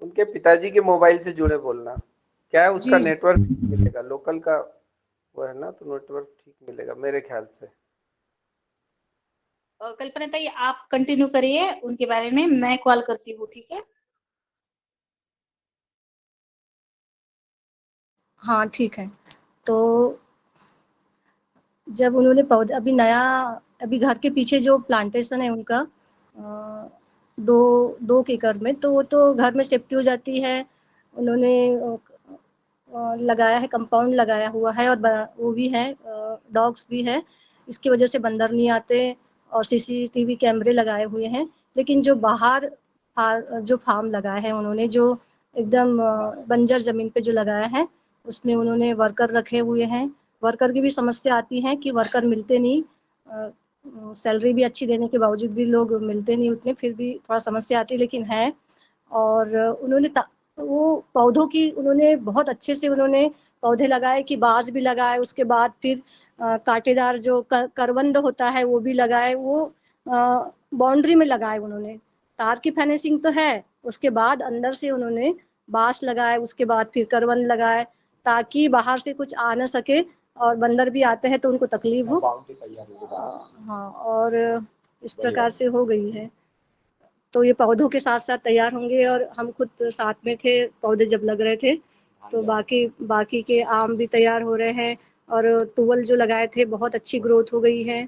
उनके पिताजी के मोबाइल से जुड़े बोलना। क्या है, उसका जी, जी। नेटवर्क ठीक मिलेगा, लोकल का वो है ना, तो नेटवर्क ठीक मिलेगा मेरे ख्याल से। कल्पना ताई, आप कंटिन्यू करिए उनके बारे में, मैं कॉल करती हूँ, ठीक है? हाँ, ठीक है। तो जब उन्होंने पौधे अभी घर के पीछे जो प्लांटेशन है उनका 2 एकड़ में, तो वो तो घर में सेफ्टी हो जाती है। उन्होंने लगाया है, कंपाउंड लगाया हुआ है, और वो भी है, डॉग्स भी है। इसकी वजह से बंदर नहीं आते, और सीसीटीवी कैमरे लगाए हुए हैं। लेकिन जो बाहर जो फार्म लगाया है उन्होंने, जो एकदम बंजर ज़मीन पे जो लगाया है, उसमें उन्होंने वर्कर रखे हुए हैं। वर्कर की भी समस्या आती है कि वर्कर मिलते नहीं, सैलरी भी अच्छी देने के बावजूद भी लोग मिलते नहीं उतने, फिर भी थोड़ा समस्या आती है, लेकिन है। और वो पौधों की उन्होंने बहुत अच्छे से उन्होंने पौधे लगाए कि बाँस भी लगाए, उसके बाद फिर कांटेदार जो करवंद होता है वो भी लगाए। वो बाउंड्री में लगाए उन्होंने। तार की फेंसिंग तो है, उसके बाद अंदर से उन्होंने बाँस लगाए, उसके बाद फिर करवंद लगाए, ताकि बाहर से कुछ आ ना सके, और बंदर भी आते हैं तो उनको तकलीफ हो। हाँ, और इस प्रकार से हो गई है। तो ये पौधों के साथ-साथ तैयार होंगे, और हम खुद साथ में थे पौधे जब लग रहे थे, तो बाकी के आम भी तैयार हो रहे हैं, और तुवल जो लगाए थे बहुत अच्छी ग्रोथ हो गई है,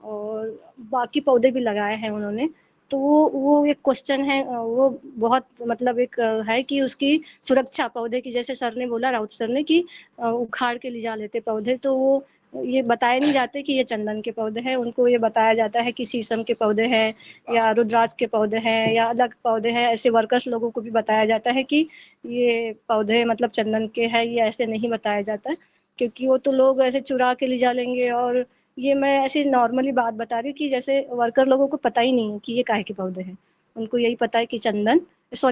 और बाकी पौधे भी लगाए हैं उन्होंने। तो वो एक क्वेश्चन है, वो बहुत मतलब एक है कि उसकी सुरक्षा पौधे की, जैसे सर ने बोला, राउत सर ने, कि उखाड़ के ले जा लेते पौधे, तो वो ये बताए नहीं जाते कि ये चंदन के पौधे हैं। उनको ये बताया जाता है कि शीशम के पौधे हैं, या रुद्राक्ष के पौधे हैं, या अलग पौधे हैं। ऐसे वर्कर्स लोगों को भी बताया जाता है कि ये पौधे मतलब चंदन के हैं, ये ऐसे नहीं बताया जाता है, क्योंकि वो तो लोग ऐसे चुरा के ले जा लेंगे। और ये मैं ऐसी नॉर्मली बात बता रही हूँ कि जैसे वर्कर लोगों को पता ही नहीं है कि ये काहे के पौधे हैं। उनको यही पता है कि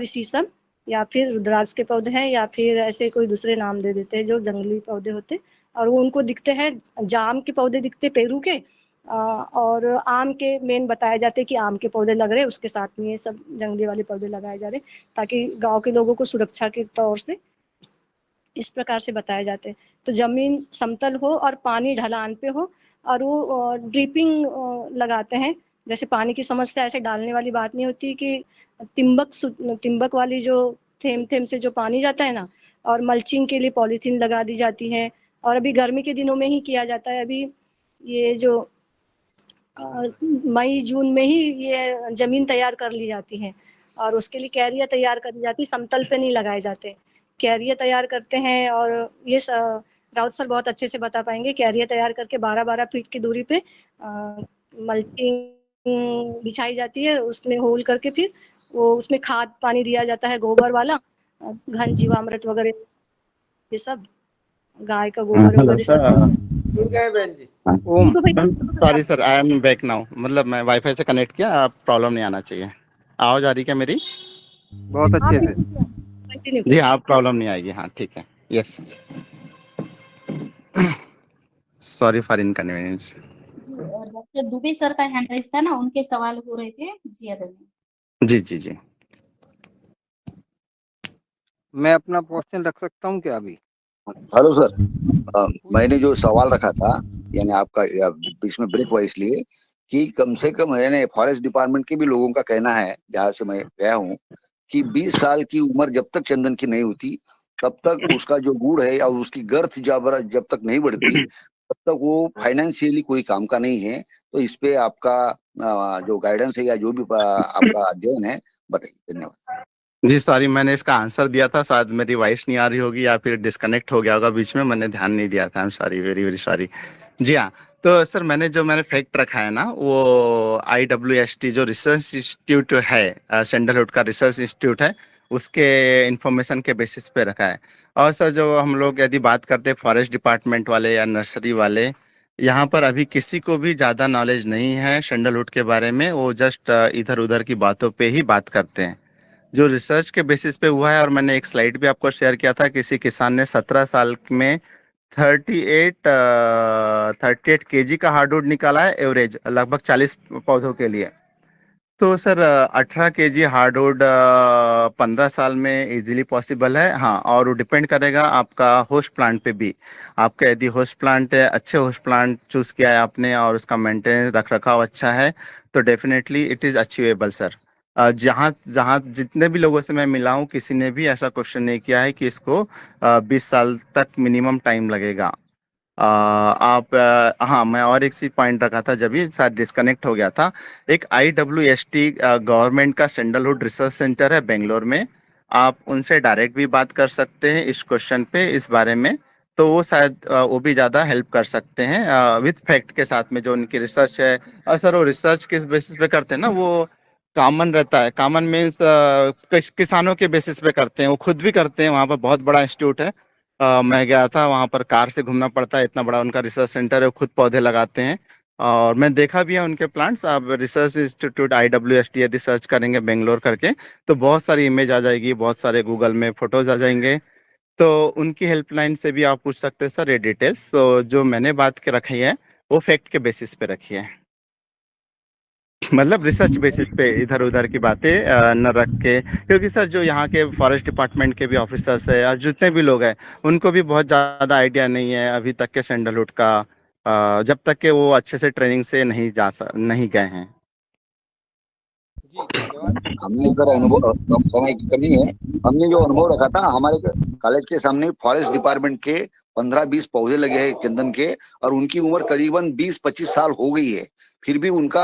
शीशम या फिर रुद्राक्ष के पौधे हैं, या फिर ऐसे कोई दूसरे नाम दे देते हैं जो जंगली पौधे होते, और वो उनको दिखते हैं। जाम के पौधे दिखते पेरू के, और आम के मेन बताए जाते हैं कि आम के पौधे लग रहे, उसके साथ में ये सब जंगली वाले पौधे लगाए जा रहे, ताकि गाँव के लोगों को सुरक्षा के तौर से इस प्रकार से बताए जाते हैं। तो ज़मीन समतल हो और पानी ढलान पे हो, और वो ड्रिपिंग लगाते हैं। जैसे पानी की समस्या ऐसे डालने वाली बात नहीं होती कि तिम्बक वाली जो थेम-थेम से जो पानी जाता है ना, और मल्चिंग के लिए पॉलीथीन लगा दी जाती है। और अभी गर्मी के दिनों में ही किया जाता है। अभी ये जो मई जून में ही ये ज़मीन तैयार कर ली जाती है, और उसके लिए क्यारियाँ तैयार करी जाती है, समतल पे नहीं लगाए जाते। क्यारियाँ तैयार करते हैं, और ये राउत सर बहुत अच्छे से बता पाएँगे। क्यारियाँ तैयार करके 12-12 फीट की दूरी पे मल्चिंग बिछाई जाती है, उसमें होल करके फिर वो उसमें खाद पानी दिया जाता है, गोबर वाला, घन जीवामृत वगैरह, ये सब गाय का गोबर हेलो वगैरह सब। सर। जुड़ गए बहन जी? Um, sorry sir, I am back now. मतलब मैं वाईफाई से कनेक्ट किया, आप प्रॉब्लम नहीं आना चाहिए। आवाज आ रही क्या मेरी? बहुत हाँ, अच्छे से। कंटिन्यू जी करिए। हाँ, प्रॉब्लम नहीं आएगी। हाँ, ठीक है। Yes, sorry for inconvenience. Doctor Dubey sir का हैंड राइज था ना, उनके सवाल हो रहे थे। जी आदरणीय। जी जी जी। मैं अपना क्वेश्चन रख सकता हूँ क्या अभी? हेलो सर, मैंने जो सवाल रखा था, यानी आपका बीच में ब्रेक हुआ इसलिए कि कम से कम यानी फॉरेस्ट डिपार्टमेंट के भी लोगों का कहना है, जहाँ से मैं गया हूँ, कि 20 साल की उम्र जब तक चंदन की नहीं होती तब तक उसका जो गुण है और उसकी गर्थ जब तक नहीं बढ़ती तब तक वो फाइनेंशियली कोई काम का नहीं है। तो इस पे आपका जो गाइडेंस है या जो भी आपका अध्ययन है, बताइए। धन्यवाद। जी सॉरी, मैंने इसका आंसर दिया था, शायद मेरी वॉइस नहीं आ रही होगी या फिर डिस्कनेक्ट हो गया होगा बीच में, मैंने ध्यान नहीं दिया था। I am sorry, very very sorry. जी हाँ, तो सर मैंने फैक्ट रखा है ना, वो IWST जो रिसर्च इंस्टीट्यूट है, सैंडलवुड का रिसर्च इंस्टीट्यूट है, उसके इंफॉर्मेशन के बेसिस पे रखा है। और सर जो हम लोग यदि बात करते हैं फॉरेस्ट डिपार्टमेंट वाले या नर्सरी वाले, यहाँ पर अभी किसी को भी ज़्यादा नॉलेज नहीं है सैंडलवुड के बारे में। वो जस्ट इधर उधर की बातों पे ही बात करते हैं। जो रिसर्च के बेसिस पे हुआ है, और मैंने एक स्लाइड भी आपको शेयर किया था, किसी किसान ने 17 साल में 38 केजी का हार्डवुड निकाला है, एवरेज लगभग 40 पौधों के लिए। तो सर 18 केजी हार्डवुड 15 साल में इजीली पॉसिबल है। हाँ, और वो डिपेंड करेगा आपका होस्ट प्लांट पे भी। आपका यदि होस्ट प्लांट है, अच्छे होस्ट प्लांट चूज किया है आपने और उसका मेंटेनेंस रख रखाव अच्छा है, तो definitely it is achievable sir. जहाँ जहाँ जितने भी लोगों से मैं मिला हूँ, किसी ने भी ऐसा क्वेश्चन नहीं किया है कि इसको 20 साल तक मिनिमम टाइम लगेगा। हाँ, मैं और एक चीज पॉइंट रखा था, जब ये शायद डिस्कनेक्ट हो गया था। एक IWST गवर्नमेंट का सैंडलवुड रिसर्च सेंटर है बेंगलोर में। आप उनसे डायरेक्ट भी बात कर सकते हैं इस क्वेश्चन पे, इस बारे में। तो वो शायद वो भी ज़्यादा हेल्प कर सकते हैं विथ फैक्ट के साथ में, जो उनकी रिसर्च है। और सर वो रिसर्च किस बेसिस पे करते हैं ना, वो कॉमन रहता है। कॉमन मीन्स किसानों के बेसिस पे करते हैं, वो खुद भी करते हैं। वहाँ पर बहुत बड़ा इंस्टीट्यूट है। मैं गया था वहाँ पर, कार से घूमना पड़ता है, इतना बड़ा उनका रिसर्च सेंटर है। वो खुद पौधे लगाते हैं और मैं देखा भी है उनके प्लांट्स। आप रिसर्च इंस्टीट्यूट IWST यदि सर्च करेंगे बेंगलोर करके, तो बहुत सारी इमेज आ जाएगी, बहुत सारे गूगल में फोटोज आ जाएंगे। तो उनकी हेल्पलाइन से भी आप पूछ सकते हैं सर ये डिटेल्स। तो जो मैंने बात के रखी है वो फैक्ट के बेसिस पे रखी है, मतलब रिसर्च बेसिस पे, इधर उधर की बातें न रख के। क्योंकि सर जो यहाँ के फॉरेस्ट डिपार्टमेंट के भी ऑफिसर्स है और जितने भी लोग हैं, उनको भी बहुत ज़्यादा आइडिया नहीं है अभी तक के सैंडलवुड का, जब तक कि वो अच्छे से ट्रेनिंग से नहीं गए हैं। जी धन्यवाद। हमने सर अनुभव, कम समय की कमी है, हमने जो अनुभव रखा था, हमारे कॉलेज के सामने फॉरेस्ट डिपार्टमेंट के 15-20 पौधे लगे हैं चंदन के, और उनकी उम्र करीबन 20-25 साल हो गई है। फिर भी उनका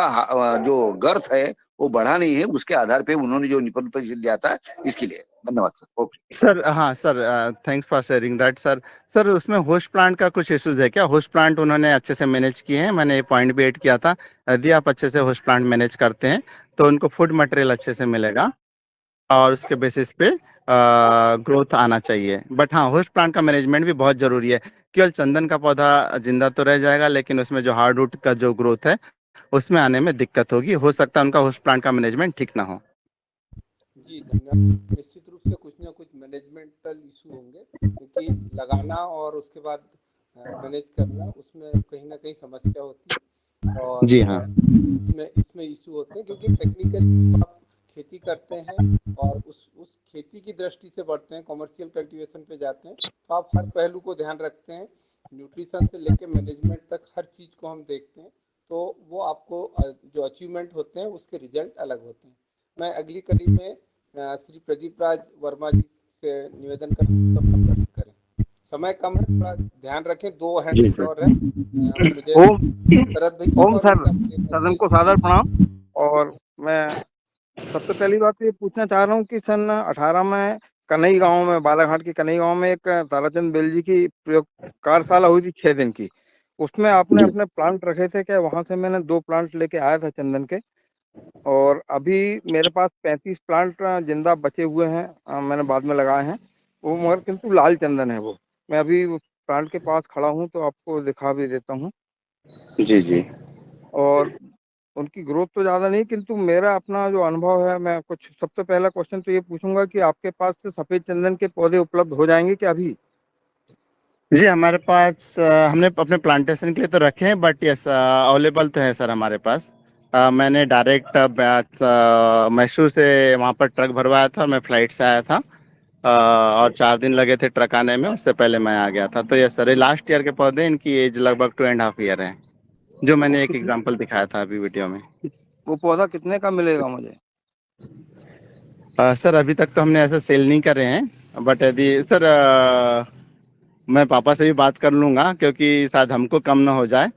जो गर्थ है वो बढ़ा नहीं है। उसके आधार पे उन्होंने जो निपल दिया था, इसके लिए धन्यवाद सर। ओके सर हाँ sir, thanks for sharing that sir. Sir उसमें होस्ट प्लांट का कुछ इश्यूज है क्या? होस्ट प्लांट उन्होंने अच्छे से मैनेज किए हैं, मैंने ये पॉइंट भी ऐड किया था। यदि आप अच्छे से होस्ट प्लांट मैनेज करते हैं तो उनको फूड मटेरियल अच्छे से मिलेगा और उसके बेसिस पे ग्रोथ आना चाहिए। बट हाँ, होस्ट प्लांट का मैनेजमेंट भी बहुत जरूरी है। केवल चंदन का पौधा जिंदा तो रह जाएगा, लेकिन उसमें जो हार्डवुड का जो ग्रोथ है उसमें आने में दिक्कत होगी। हो सकता है उनका होस्ट प्लांट का मैनेजमेंट ठीक ना हो। जी धन्यवाद। निश्चित रूप से कुछ ना कुछ मैनेजमेंटल इशू होंगे, क्योंकि लगाना और उसके बाद मैनेज करना, उसमें कहीं ना कहीं समस्या होती है। और जी हाँ। इसमें इसमें इशू होते हैं, क्योंकि टेक्निकली आप खेती करते हैं और उस खेती की दृष्टि से बढ़ते हैं, कॉमर्शियल कल्टीवेशन पे जाते हैं, तो आप हर पहलू को ध्यान रखते हैं। न्यूट्रिशन से लेके मैनेजमेंट तक हर चीज को हम देखते हैं। तो वो आपको जो अचीवमेंट होते हैं उसके रिजल्ट अलग होते हैं। मैं अगली कड़ी में श्री प्रदीप राज वर्मा जी से निवेदन करें। समय कम है, थोड़ा ध्यान रखें। 2 जी हैंड्स सर। और है मुझे ओम शरद भैया ओम और सर, उनका सदन को सादर प्रणाम। और मैं सबसे पहली बात ये पूछना चाह रहा हूँ कि सन 18 में कन्हई गांव में, बालाघाट के कन्हई गांव में एक ताराचंद बेल जी की प्रयोग कार्यशाला हुई थी 6 दिन की। उसमें आपने जी अपने प्लांट रखे थे क्या? वहां से मैंने 2 प्लांट लेके आया था चंदन के। और अभी मेरे पास 35 प्लांट जिंदा बचे हुए हैं, मैंने बाद में लगाए हैं वो, मगर किंतु लाल चंदन है वो। मैं अभी उस प्लांट के पास खड़ा हूँ तो आपको दिखा भी देता हूँ। जी जी। और उनकी ग्रोथ तो ज़्यादा नहीं, किंतु मेरा अपना जो अनुभव है, मैं कुछ सबसे पहला क्वेश्चन तो ये पूछूंगा कि आपके पास से सफ़ेद चंदन के पौधे उपलब्ध हो जाएंगे क्या अभी? जी हमारे पास हमने अपने प्लांटेशन के लिए तो रखे हैं, बट यस अवेलेबल तो है सर हमारे पास। मैंने डायरेक्ट मैसूर से वहाँ पर ट्रक भरवाया था और मैं फ्लाइट से आया था। और 4 दिन लगे थे ट्रक आने में, उससे पहले मैं आ गया था। तो ये सर लास्ट ईयर के पौधे, इनकी एज लगभग 2.5 ईयर है, जो वो मैंने एक कितने एग्जांपल दिखाया था अभी वीडियो में। वो पौधा कितने का मिलेगा मुझे? सर अभी तक तो हमने ऐसा सेल नहीं करे हैं, बट यदि सर मैं पापा से भी बात कर लूंगा, क्योंकि शायद हमको कम ना हो जाए।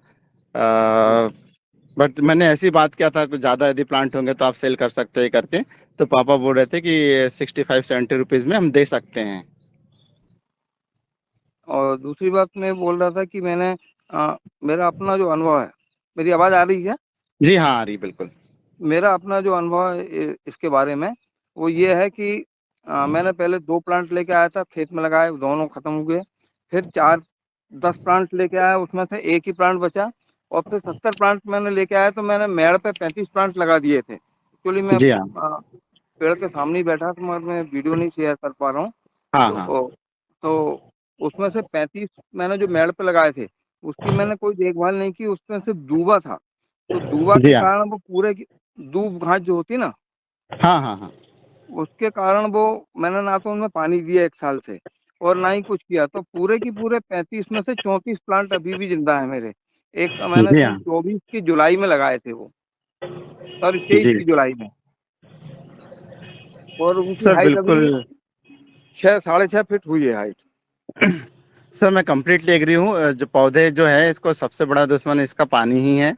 बट मैंने ऐसी बात किया था, कुछ ज़्यादा यदि प्लांट होंगे तो आप सेल कर सकते हैं करके। तो पापा बोल रहे थे कि 65-70 रुपीज़ में हम दे सकते हैं। और दूसरी बात मैं बोल रहा था कि मैंने मेरा अपना जो अनुभव है, मेरी आवाज़ आ रही है? जी हाँ, आ रही बिल्कुल। मेरा अपना जो अनुभव है इसके बारे में, वो ये है कि मैंने पहले 2 प्लांट लेके आया था, खेत में लगाए, दोनों खत्म हो गए। फिर 4-10 प्लांट लेके आया, उसमें से एक ही प्लांट बचा। और फिर 70 प्लांट मैंने लेके आया, तो मैंने मेड़ पे 35 प्लांट लगा दिए थे। एक्चुअली मैं जी हाँ, पेड़ के सामने ही बैठा था, मगर मैं वीडियो नहीं शेयर कर पा रहा हूँ। हाँ हाँ तो उसमें से 35 मैंने जो मेड़ पे लगाए थे, उसकी मैंने कोई देखभाल नहीं की, उसमें सिर्फ दूबा था। तो दूबा जी के हाँ, कारण वो पूरे की दूब घास जो होती ना, हाँ हाँ हाँ उसके कारण वो मैंने ना तो उनमें पानी दिया 1 साल से और ना ही कुछ किया। तो पूरे की पूरे 35 में से 34 प्लांट अभी भी जिंदा है मेरे। एक मैंने जी सन हाँ 24 की जुलाई में लगाए थे वो, सॉरी 23 जी की जुलाई में। और उनकी सर हाइट अभी बिल्कुल। 6-6.5 फीट हुई है हाइट। सर मैं कम्प्लीटली एग्री हूँ। जो पौधे जो है, इसको सबसे बड़ा दुश्मन इसका पानी ही है।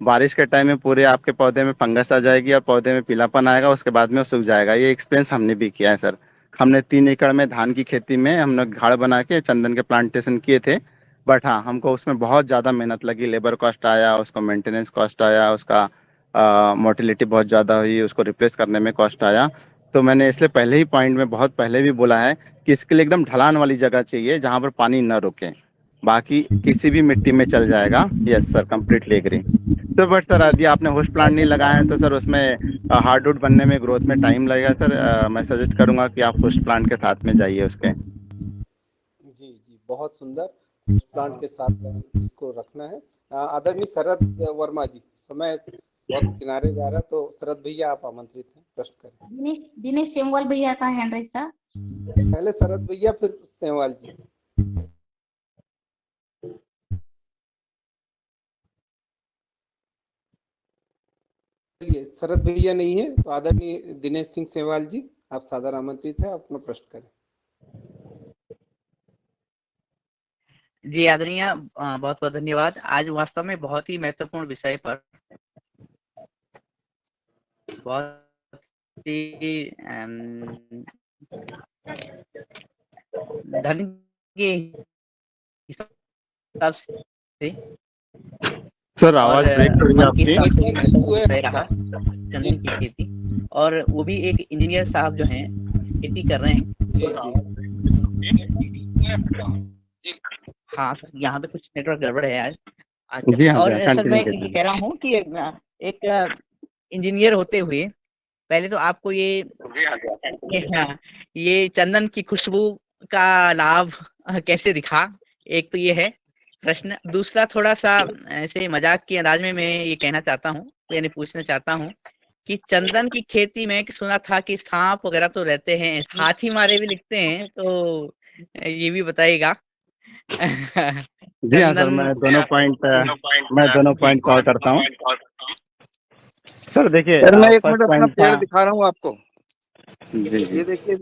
बारिश के टाइम में पूरे आपके पौधे में फंगस आ जाएगी और पौधे में पीलापन आएगा, उसके बाद में वो सूख जाएगा। ये एक्सपीरियंस हमने भी किया है सर। हमने 3 एकड़ में धान की खेती में हम लोग झाड़ बना के चंदन के प्लांटेशन किए थे। बट हाँ, हमको उसमें बहुत ज़्यादा मेहनत लगी, लेबर कॉस्ट आया, उसको मेंटेनेंस कॉस्ट आया, उसका मोटिलिटी बहुत ज़्यादा हुई, उसको रिप्लेस करने में कॉस्ट आया। तो मैंने इसलिए पहले ही पॉइंट में बहुत पहले भी बोला है कि इसके लिए एकदम ढलान वाली जगह चाहिए जहाँ पर पानी न रुके। बाकी किसी भी मिट्टी में चल जाएगा। Yes sir, completely agree. तो बट सर यदि आपने होस्ट प्लांट नहीं लगाया है तो सर उसमें हार्डवुड बनने में, ग्रोथ में टाइम लगेगा सर। मैं सजेस्ट करूंगा कि आप होस्ट प्लांट के साथ में जाइए उसके। जी जी, बहुत सुंदर। उस प्लांट के साथ इसको रखना है। आदरणीय शरद वर्मा जी, समय बहुत किनारे जा रहा है, तो शरद भैया आप आमंत्रित हैं, प्रश्न करें। दिनेश सेमवाल भैया का हैंड राइज था। पहले शरद भैया, फिर सेमवाल जी। चलिए, शरद भैया नहीं है तो आदरणीय दिनेश सिंह सेमवाल जी, आप सादर आमंत्रित हैं, अपना प्रश्न करें। जी आदरणीय, बहुत बहुत धन्यवाद। आज वास्तव में बहुत ही महत्वपूर्ण विषय पर बहुत ही धन के हिसाब से सर और आवाज ब्रेक हो रही है मन के आपकी। हिसाब से भी नेटवर्क इशू है महत्वपूर्ण विषय आपका। रहा चंदन की खेती। और वो भी एक इंजीनियर साहब जो हैं खेती कर रहे हैं। जी जी। हाँ सर, यहाँ पे कुछ नेटवर्क गड़बड़ है आज। जी हाँ जी और हाँ, सर मैं कंटिन्यू ये कीजिए। कह रहा हूँ कि एक इंजीनियर होते हुए पहले तो आपको हाँ, ये चंदन की खुशबू का लाभ कैसे दिखा, एक तो ये है प्रश्न। दूसरा थोड़ा सा ऐसे मजाक के अंदाज में मैं ये कहना चाहता हूँ, यानी पूछना चाहता हूँ कि चंदन की खेती में सुना था कि सांप वगैरह तो रहते हैं, हाथी मारे भी लिखते हैं, तो ये भी बताइएगा। जी हाँ सर, चंदन मैं दोनों पॉइंट कवर करता हूँ। सर देखिए, सर मैं 1 फर्स्ट मिनट अपना पॉइंट था। पेड़ दिखा रहा हूँ आपको। जी जी ये देखिए,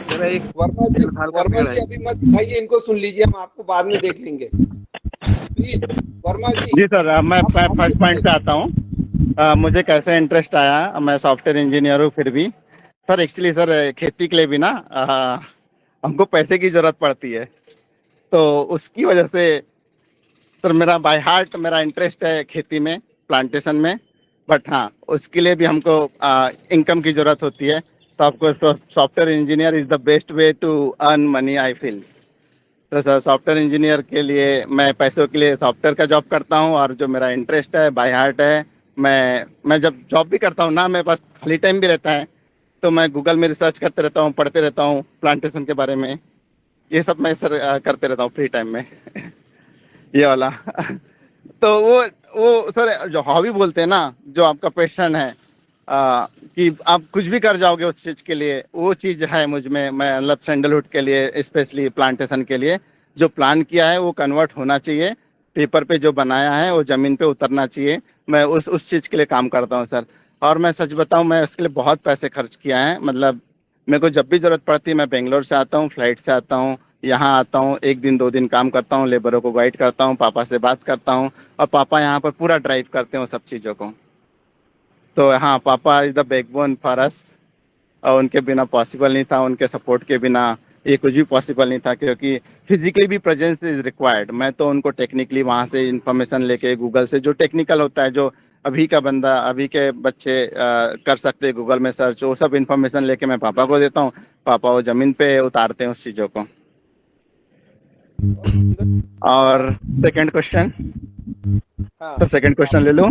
मेरा एक वर्मा 1.5 साल का वर्मा पेड़ जी है। अभी मत दिखाइए, इनको सुन लीजिए, हम आपको बाद में देख लेंगे। प्लीज वर्मा जी, जी सर, मैं आप फर्स्ट पॉइंट पे देखिए। आता हूँ। मुझे कैसे इंटरेस्ट आया, मैं सॉफ्टवेयर इंजीनियर हूँ फिर भी। सर एक्चुअली सर, खेती के लिए भी ना हमको पैसे की जरूरत पड़ती है। तो उसकी वजह से सर मेरा बाय हार्ट मेरा इंटरेस्ट है खेती में, प्लांटेशन में। बट हाँ, उसके लिए भी हमको इनकम की जरूरत होती है। तो आपको software engineer is the best way to earn money, I feel. तो सर सॉफ्टवेयर इंजीनियर के लिए मैं पैसों के लिए सॉफ्टवेयर का जॉब करता हूँ, और जो मेरा इंटरेस्ट है बाय हार्ट है। मैं जब जॉब भी करता हूँ ना, मेरे पास खाली टाइम भी रहता है, तो मैं गूगल में रिसर्च करते रहता हूँ, पढ़ते रहता हूँ प्लांटेशन के बारे में। ये सब मैं सर करते रहता हूँ फ्री टाइम में। ये वाला। तो वो सर जो हॉबी बोलते हैं ना, जो आपका पैशन है, कि आप कुछ भी कर जाओगे उस चीज के लिए, वो चीज है मुझ में। मैं मतलब सैंडलवुड के लिए स्पेशली प्लांटेशन के लिए जो प्लान किया है वो कन्वर्ट होना चाहिए, पेपर पे जो बनाया है वो जमीन पे उतरना चाहिए। मैं उस चीज के लिए काम करता हूँ सर। और मैं सच बताऊं, मैं उसके लिए बहुत पैसे खर्च किया है। मतलब मेरे को जब भी जरूरत पड़ती है मैं बेंगलोर से आता हूँ, फ्लाइट से आता हूँ, यहाँ आता हूँ, 1 दिन 2 दिन काम करता हूँ, लेबरों को गाइड करता हूँ, पापा से बात करता हूँ, और पापा यहाँ पर पूरा ड्राइव करते हैं सब चीज़ों को। तो हाँ, पापा is the backbone for us, और उनके बिना पॉसिबल नहीं था, उनके सपोर्ट के बिना ये कुछ भी पॉसिबल नहीं था, क्योंकि फिजिकली भी प्रेजेंस इज रिक्वायर्ड। मैं तो उनको टेक्निकली वहाँ से इंफॉर्मेशन लेके गूगल से जो टेक्निकल होता है, जो अभी का बंदा, अभी के बच्चे कर सकते हैं गूगल में सर्च, वो सब इंफॉर्मेशन लेके मैं पापा को देता हूँ, पापा वो जमीन पे उतारते हैं उस चीज़ों को। और सेकंड क्वेश्चन, हाँ, तो सेकंड क्वेश्चन ले लूँ।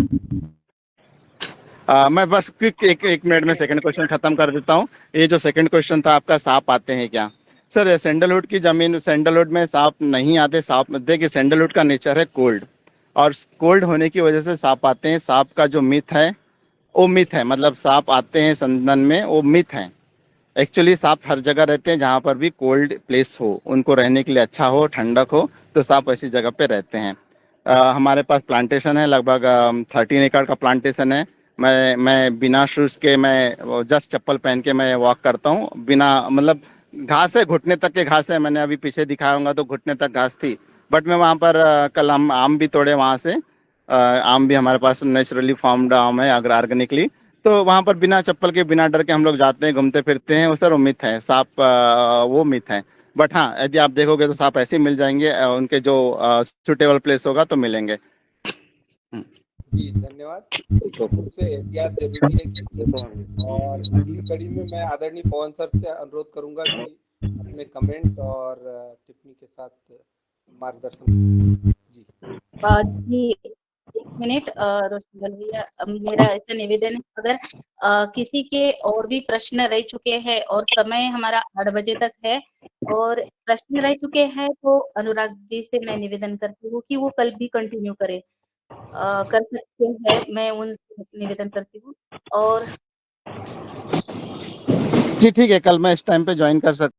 मैं बस क्विक एक मिनट में सेकंड क्वेश्चन खत्म कर देता हूँ। ये जो सेकंड क्वेश्चन था आपका, सांप आते हैं क्या? सर सैंडलवुड की जमीन, सैंडलवुड में सांप नहीं आते। सांप, देखिए सैंडलवुड का नेचर है कोल्ड, और कोल्ड होने की वजह से सांप आते हैं। सांप का जो मिथ है वो मिथ है, मतलब सांप आते हैं संदन में, वो मिथ है। एक्चुअली सांप हर जगह रहते हैं जहाँ पर भी कोल्ड प्लेस हो, उनको रहने के लिए अच्छा हो, ठंडक हो, तो सांप ऐसी जगह पे रहते हैं। हमारे पास प्लांटेशन है, लगभग 13 एकड़ का प्लांटेशन है। मैं बिना शूज़ के, मैं जस्ट चप्पल पहन के मैं वॉक करता हूँ, बिना, मतलब घास है, घुटने तक के घास है। मैंने अभी पीछे दिखाया होगा तो घुटने तक घास थी, बट मैं वहाँ पर कल हम आम भी तोड़े वहाँ से। आम भी हमारे पास नेचुरली फार्म्ड आम है, अगर ऑर्गेनिकली। तो वहां पर बिना चप्पल के, बिना डर के हम लोग जाते हैं, घूमते फिरते हैं। वो सर वो मिथ है, सांप वो मिथ है। बट हाँ, यदि आप देखोगे तो सांप ऐसे ही मिल जाएंगे, उनके जो सुटेबल प्लेस होगा तो मिलेंगे। जी धन्यवाद। निश्चित रूप से एहतियात जरूरी है खेती। और अगली कड़ी में मैं आदरणीय पवन सर से अनुरोध करूंगा कि अपने कमेंट और टिप्पणी के साथ मार्गदर्शन। जी जी, 1 मिनट रोशनलाल भैया, मेरा ऐसा निवेदन है, अगर किसी के और भी प्रश्न रह चुके हैं और समय हमारा 8 बजे तक है और प्रश्न रह चुके हैं, तो अनुराग जी से मैं निवेदन करती हूँ कि वो कल भी कंटिन्यू करें। कर सकते हैं, मैं उनसे निवेदन करती हूँ। और जी ठीक है, कल मैं इस टाइम पे ज्वाइन कर सकता